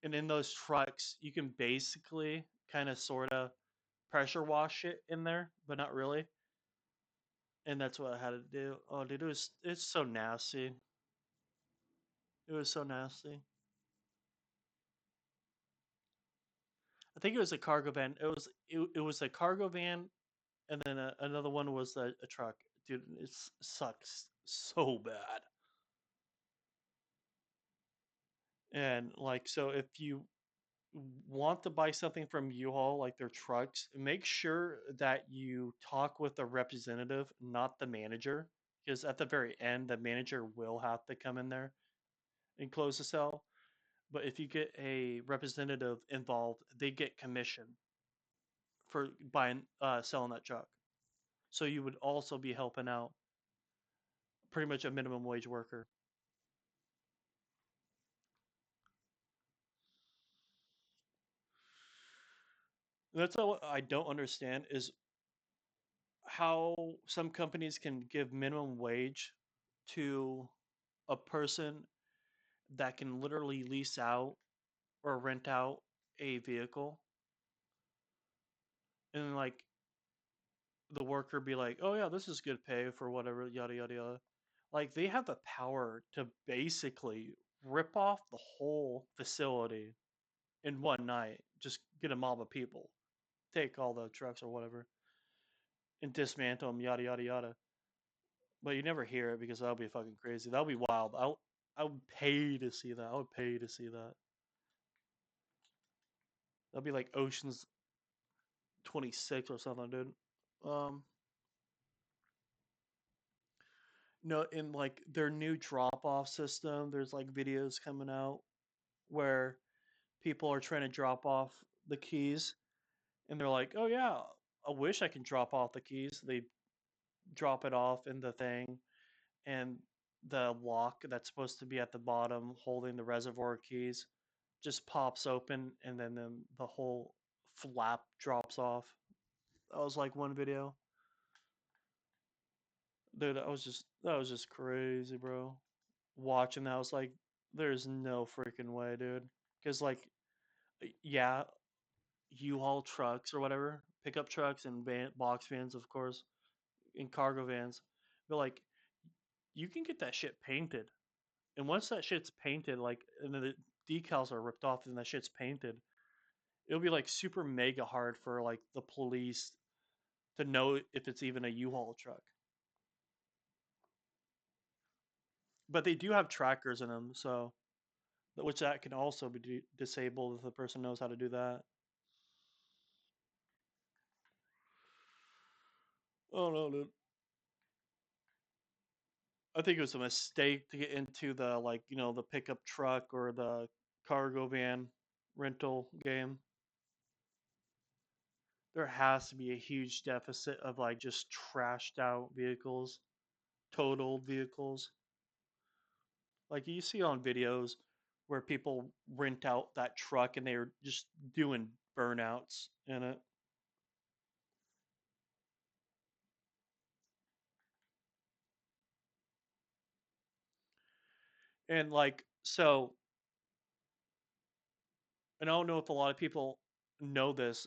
and in those trucks, you can basically kind of sort of pressure wash it in there, but not really. And that's what I had to do. Oh, dude, it's so nasty. It was so nasty. I think it was a cargo van. It was a cargo van, and then another one was a truck. Dude, it sucks so bad. And like, so if you want to buy something from U-Haul, like their trucks, make sure that you talk with the representative, not the manager, because at the very end, the manager will have to come in there and close the sale. But if you get a representative involved, they get commission for buying selling that truck. So you would also be helping out pretty much a minimum wage worker. And that's what I don't understand is how some companies can give minimum wage to a person that can literally lease out or rent out a vehicle, and like the worker be like, "Oh yeah, this is good pay for whatever, yada yada yada." Like they have the power to basically rip off the whole facility in one night. Just get a mob of people, take all the trucks or whatever, and dismantle them, yada yada yada. But you never hear it because that would be fucking crazy. That would be wild. I would pay to see that. I would pay to see that. That'd be like Ocean's 26 or something, dude. Um, no, in like their new drop off system, there's like videos coming out where people are trying to drop off the keys, and they're like, "Oh yeah, I wish I can drop off the keys." They drop it off in the thing, and the lock that's supposed to be at the bottom holding the reservoir keys just pops open, and then the whole flap drops off. That was like one video. Dude, that was just crazy, bro. Watching that, I was like, there's no freaking way, dude. Because like, yeah, U-Haul trucks or whatever, pickup trucks and box vans, of course, and cargo vans, but like, you can get that shit painted, and once that shit's painted, like, and the decals are ripped off and that shit's painted, it'll be like super mega hard for like the police to know if it's even a U-Haul truck. But they do have trackers in them, so which that can also be disabled if the person knows how to do that. Oh no, dude. I think it was a mistake to get into the like the pickup truck or the cargo van rental game. There has to be a huge deficit of like just trashed out vehicles, totaled vehicles. Like you see on videos where people rent out that truck and they're just doing burnouts in it. And like so, and I don't know if a lot of people know this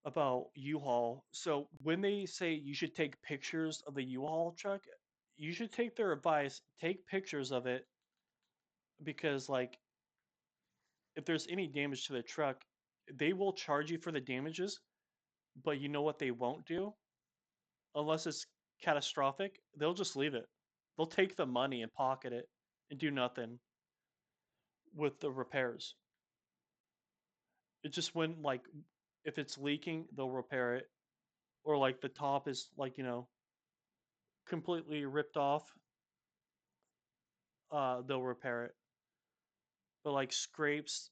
about U-Haul. So when they say you should take pictures of the U-Haul truck, you should take their advice, take pictures of it, because like if there's any damage to the truck, they will charge you for the damages, but you know what they won't do? Unless it's catastrophic, they'll just leave it. They'll take the money and pocket it and do nothing with the repairs. It's just when like if it's leaking, they'll repair it, or like the top is like completely ripped off, they'll repair it. But like scrapes,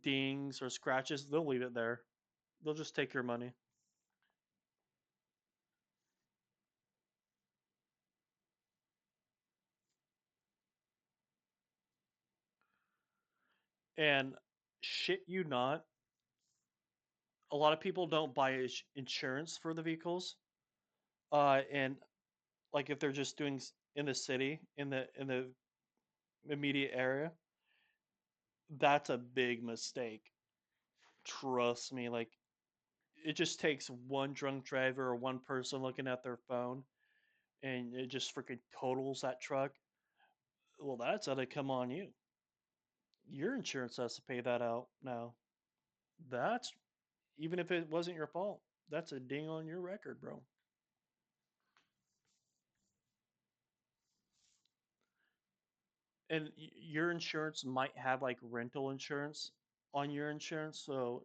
dings, or scratches, they'll leave it there. They'll just take your money. And shit you not, a lot of people don't buy insurance for the vehicles. And like if they're just doing in the city, in the immediate area, that's a big mistake. Trust me, like it just takes one drunk driver or one person looking at their phone and it just freaking totals that truck. Well, that's how they come on you. Your insurance has to pay that out now. That's even if it wasn't your fault. That's a ding on your record, bro. And your insurance might have like rental insurance on your insurance, so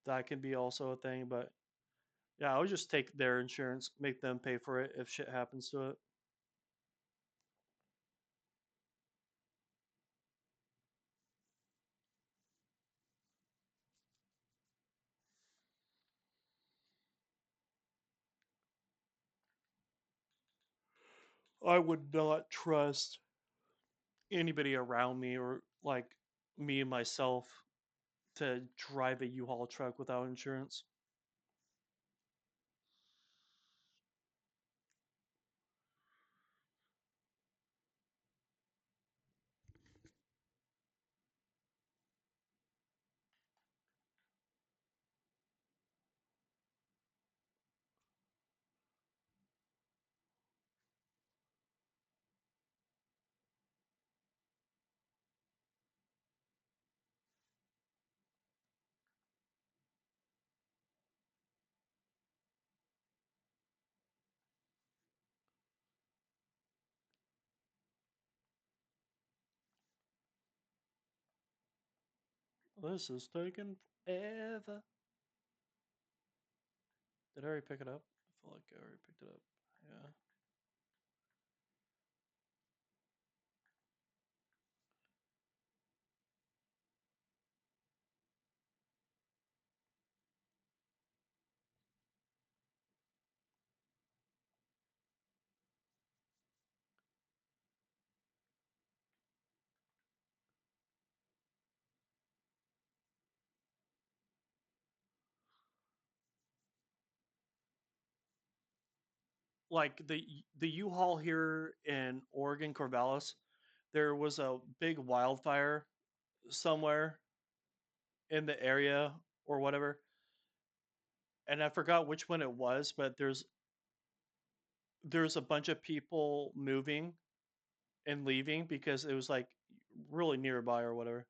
that can be also a thing. But yeah, I would just take their insurance, make them pay for it if shit happens to it. I would not trust anybody around me or like me and myself to drive a U-Haul truck without insurance. This is taking forever. Did I already pick it up? I feel like I already picked it up. Yeah. Like the U-Haul here in Oregon, Corvallis, there was a big wildfire somewhere in the area or whatever, and I forgot which one it was, but there's a bunch of people moving and leaving because it was like really nearby or whatever.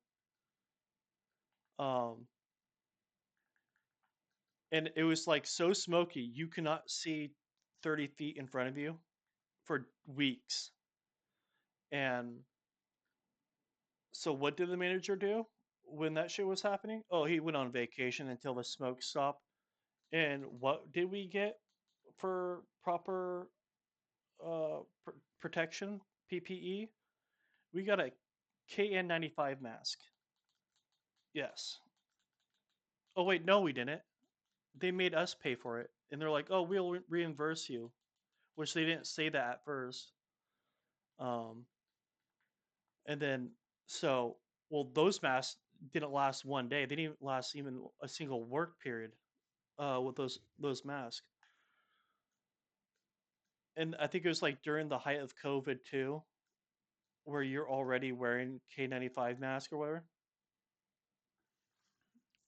Um, and it was like so smoky you cannot see 30 feet in front of you for weeks. And so what did the manager do when that shit was happening? Oh, he went on vacation until the smoke stopped. And what did we get for proper protection, PPE? We got a KN95 mask. Yes. Oh wait, no, we didn't. They made us pay for it, and they're like, "Oh, we'll reimburse you," which they didn't say that at first. Um, and then so well, those masks didn't last one day. They didn't last even a single work period with those masks. And I think it was like during the height of COVID too, where you're already wearing K95 mask or whatever.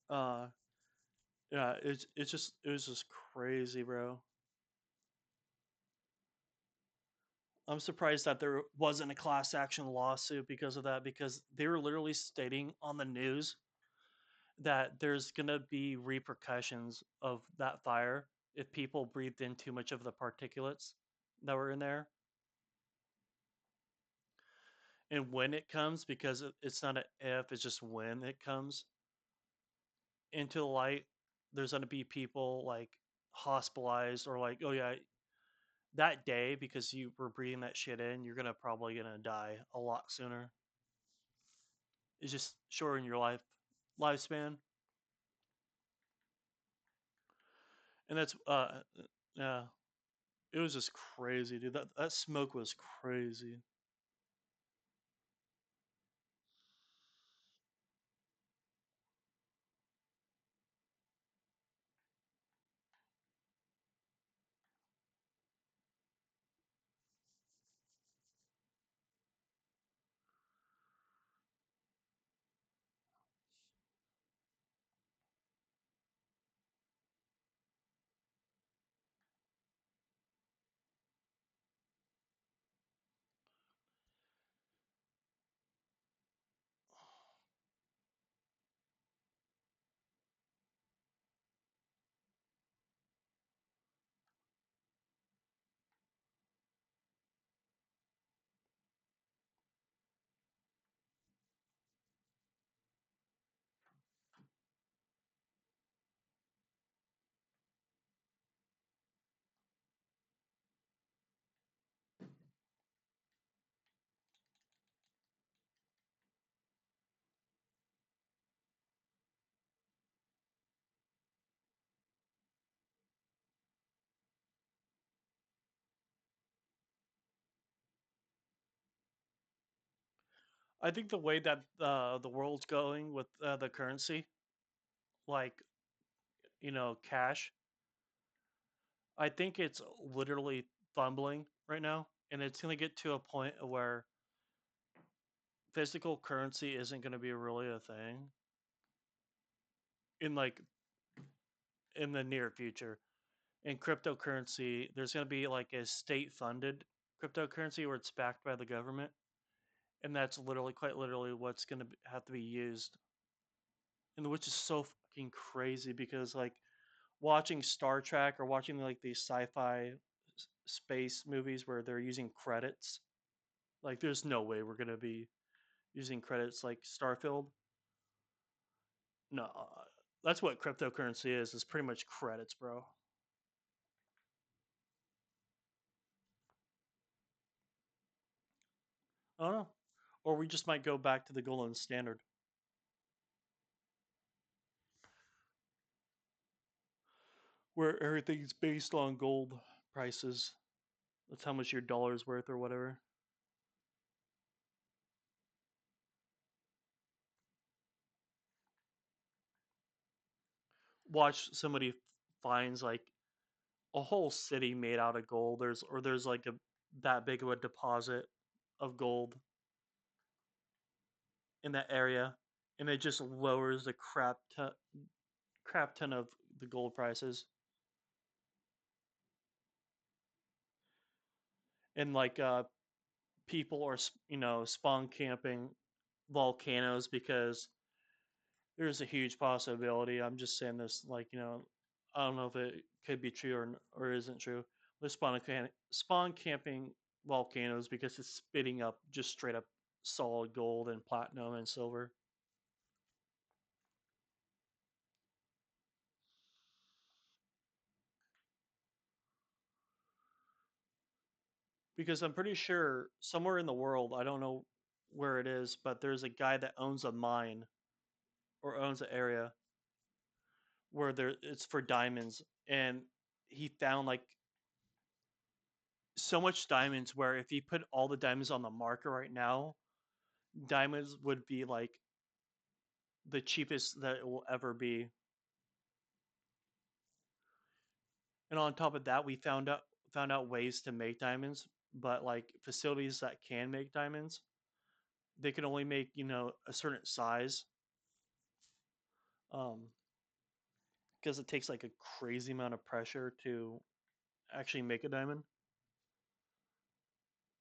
Uh, yeah, it was just crazy, bro. I'm surprised that there wasn't a class action lawsuit because of that, because they were literally stating on the news that there's going to be repercussions of that fire if people breathed in too much of the particulates that were in there. And when it comes, because it's not an if, it's just when it comes into the light, there's going to be people like hospitalized, or like, oh yeah, that day, because you were breathing that shit in, you're gonna probably gonna die a lot sooner. It's just shortening your lifespan. And that's yeah, it was just crazy, dude. That smoke was crazy. I think the way that the world's going with the currency, like, cash, I think it's literally fumbling right now, and it's gonna get to a point where physical currency isn't gonna be really a thing in like in the near future. In cryptocurrency, there's going to be like a state funded cryptocurrency where it's backed by the government. And that's literally, quite literally, what's going to have to be used. And which is so fucking crazy, because, like, watching Star Trek or watching like these sci fi space movies where they're using credits, like, there's no way we're going to be using credits like Starfield. No, that's what cryptocurrency is pretty much credits, bro. I don't know. Or we just might go back to the golden standard, where everything's based on gold prices. That's how much your dollar's worth or whatever. Watch somebody finds like a whole city made out of gold. There's like a that big of a deposit of gold in that area, and it just lowers the crap ton of the gold prices. And like people are spawn camping volcanoes because there's a huge possibility. I'm just saying this, like, I don't know if it could be true or isn't true. They're spawn camping volcanoes because it's spitting up just straight up solid gold and platinum and silver. Because I'm pretty sure somewhere in the world, I don't know where it is, but there's a guy that owns a mine or owns an area where it's for diamonds, and he found like so much diamonds where if he put all the diamonds on the market right now, diamonds would be like the cheapest that it will ever be. And on top of that, we found out ways to make diamonds, but like facilities that can make diamonds, they can only make a certain size, um, because it takes like a crazy amount of pressure to actually make a diamond.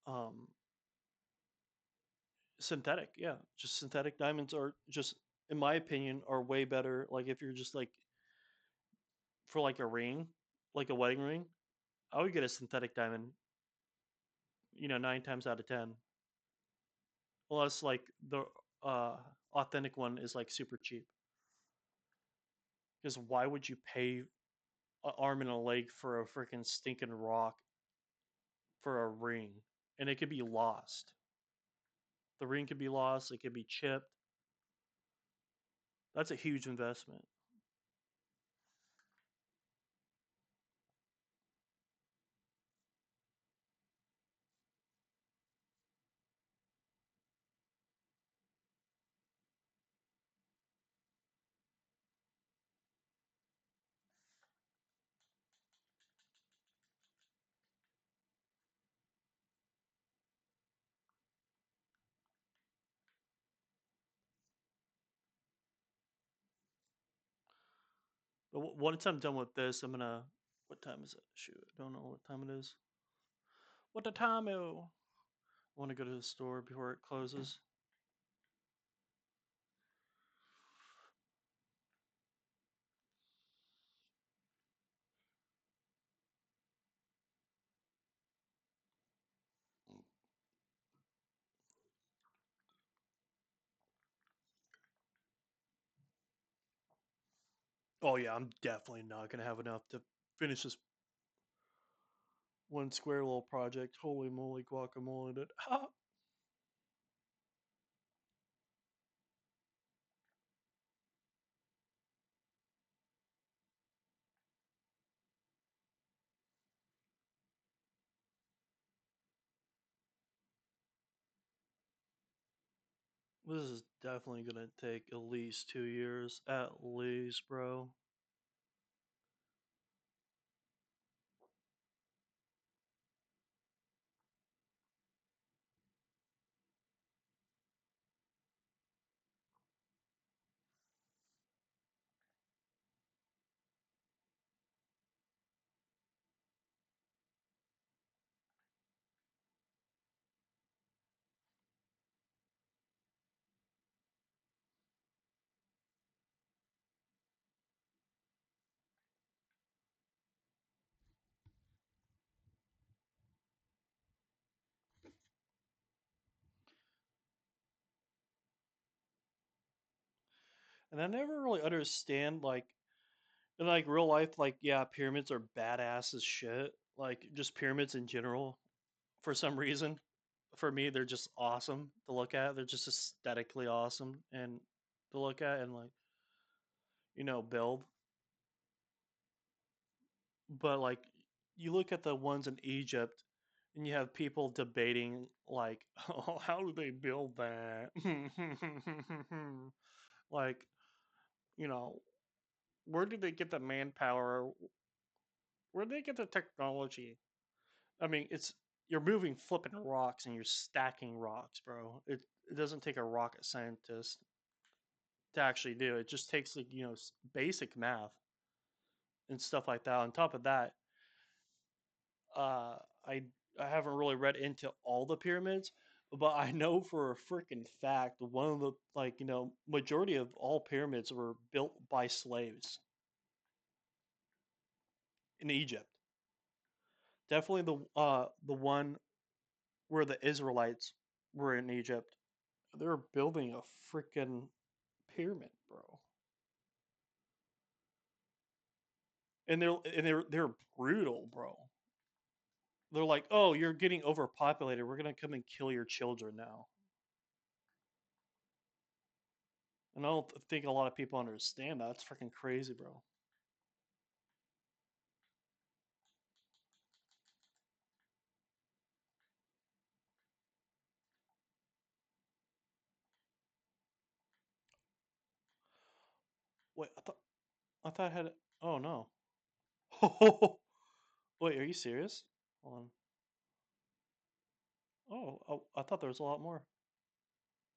Um, Synthetic, yeah, just synthetic diamonds are just, in my opinion, are way better. Like if you're just like for like a ring, like a wedding ring, I would get a synthetic diamond. 9 times out of 10, unless like the uh, authentic one is like super cheap. Because why would you pay an arm and a leg for a freaking stinking rock for a ring? And it could be lost. The ring could be lost. It could be chipped. That's a huge investment. But once I'm done with this, I'm gonna. What time is it? Shoot, I don't know what time it is. What the time is? I want to go to the store before it closes. Oh yeah, I'm definitely not gonna have enough to finish this one square little project. Holy moly, guacamole! Dude. This is definitely gonna take at least 2 years, at least, bro. And I never really understand like in like real life, like yeah, pyramids are badass as shit. Like just pyramids in general, for some reason, for me, they're just awesome to look at. They're just aesthetically awesome and to look at and like build. But like you look at the ones in Egypt, and you have people debating like, oh, how do they build that? Like, you know, where did they get the manpower? Where did they get the technology? I mean, it's you're moving flipping rocks and you're stacking rocks, bro. It doesn't take a rocket scientist to actually do. It just takes like basic math and stuff like that. On top of that, uh, I I haven't really read into all the pyramids, but I know for a freaking fact one of the majority of all pyramids were built by slaves in Egypt. Definitely the one where the Israelites were in Egypt. They're building a freaking pyramid, bro. And they're brutal, bro. They're like, "Oh, you're getting overpopulated. We're gonna come and kill your children now." And I don't think a lot of people understand that. It's freaking crazy, bro. Wait, I thought I had. Oh no. Wait, are you serious? Hold on. Oh, I thought there was a lot more.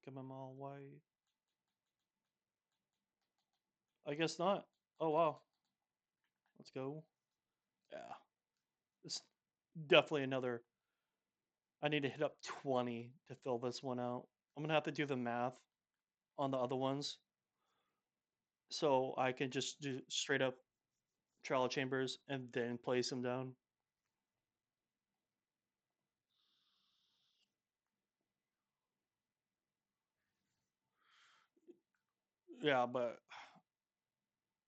Come on, all white. I guess not. Oh wow. Let's go. Yeah. It's definitely another I need to hit up 20 to fill this one out. I'm gonna have to do the math on the other ones so I can just do straight up trial chambers and then place them down. Yeah, but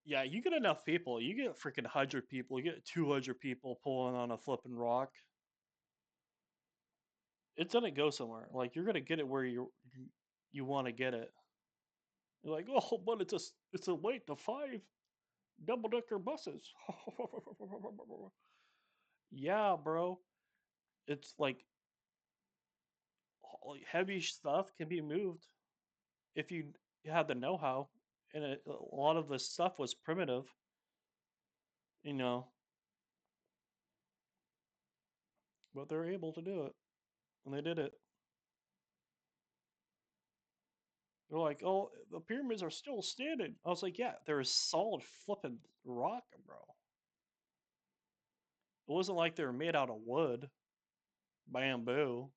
yeah, you get enough people. You get freaking 100 people. You get 200 people pulling on a flipping rock. It's gonna go somewhere. Like you're gonna get it where you want to get it. You're like, oh, but it's a wait to 5 double-decker buses. Yeah, bro. It's like heavy stuff can be moved if you had the know-how, and a lot of the stuff was primitive. You know, but they're able to do it, and they did it. They're like, oh, the pyramids are still standing. I was like, yeah, they're a solid flipping rock, bro. It wasn't like they were made out of wood, bamboo,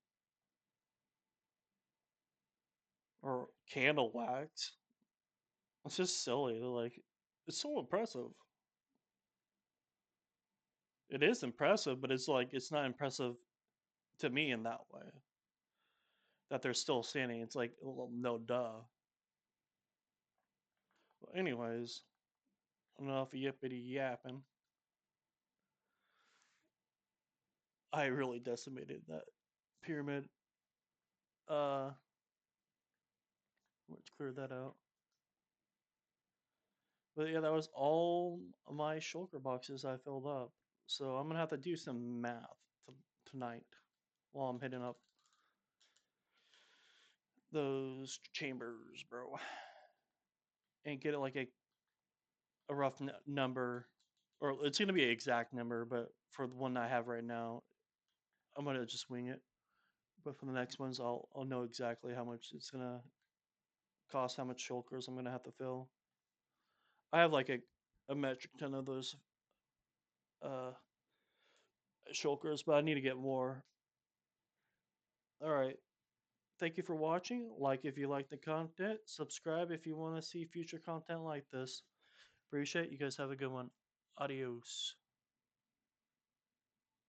or candle wax. It's just silly. Like, it's so impressive. It is impressive, but it's like it's not impressive to me in that way that they're still standing. It's like, well, no, duh. But anyways, enough yippity yapping. I really decimated that pyramid. Let's clear that out. But yeah, that was all my shulker boxes I filled up. So I'm gonna have to do some math tonight while I'm hitting up those chambers, bro, and get it like a rough number, or it's gonna be an exact number, but for the one I have right now, I'm gonna just wing it. But for the next ones, I'll know exactly how much it's gonna cost, how much shulkers I'm gonna have to fill. I have like a metric ton of those uh shulkers, but I need to get more. All right. Thank you for watching. Like if you like the content, subscribe if you want to see future content like this. Appreciate you guys. Have a good one. Adios.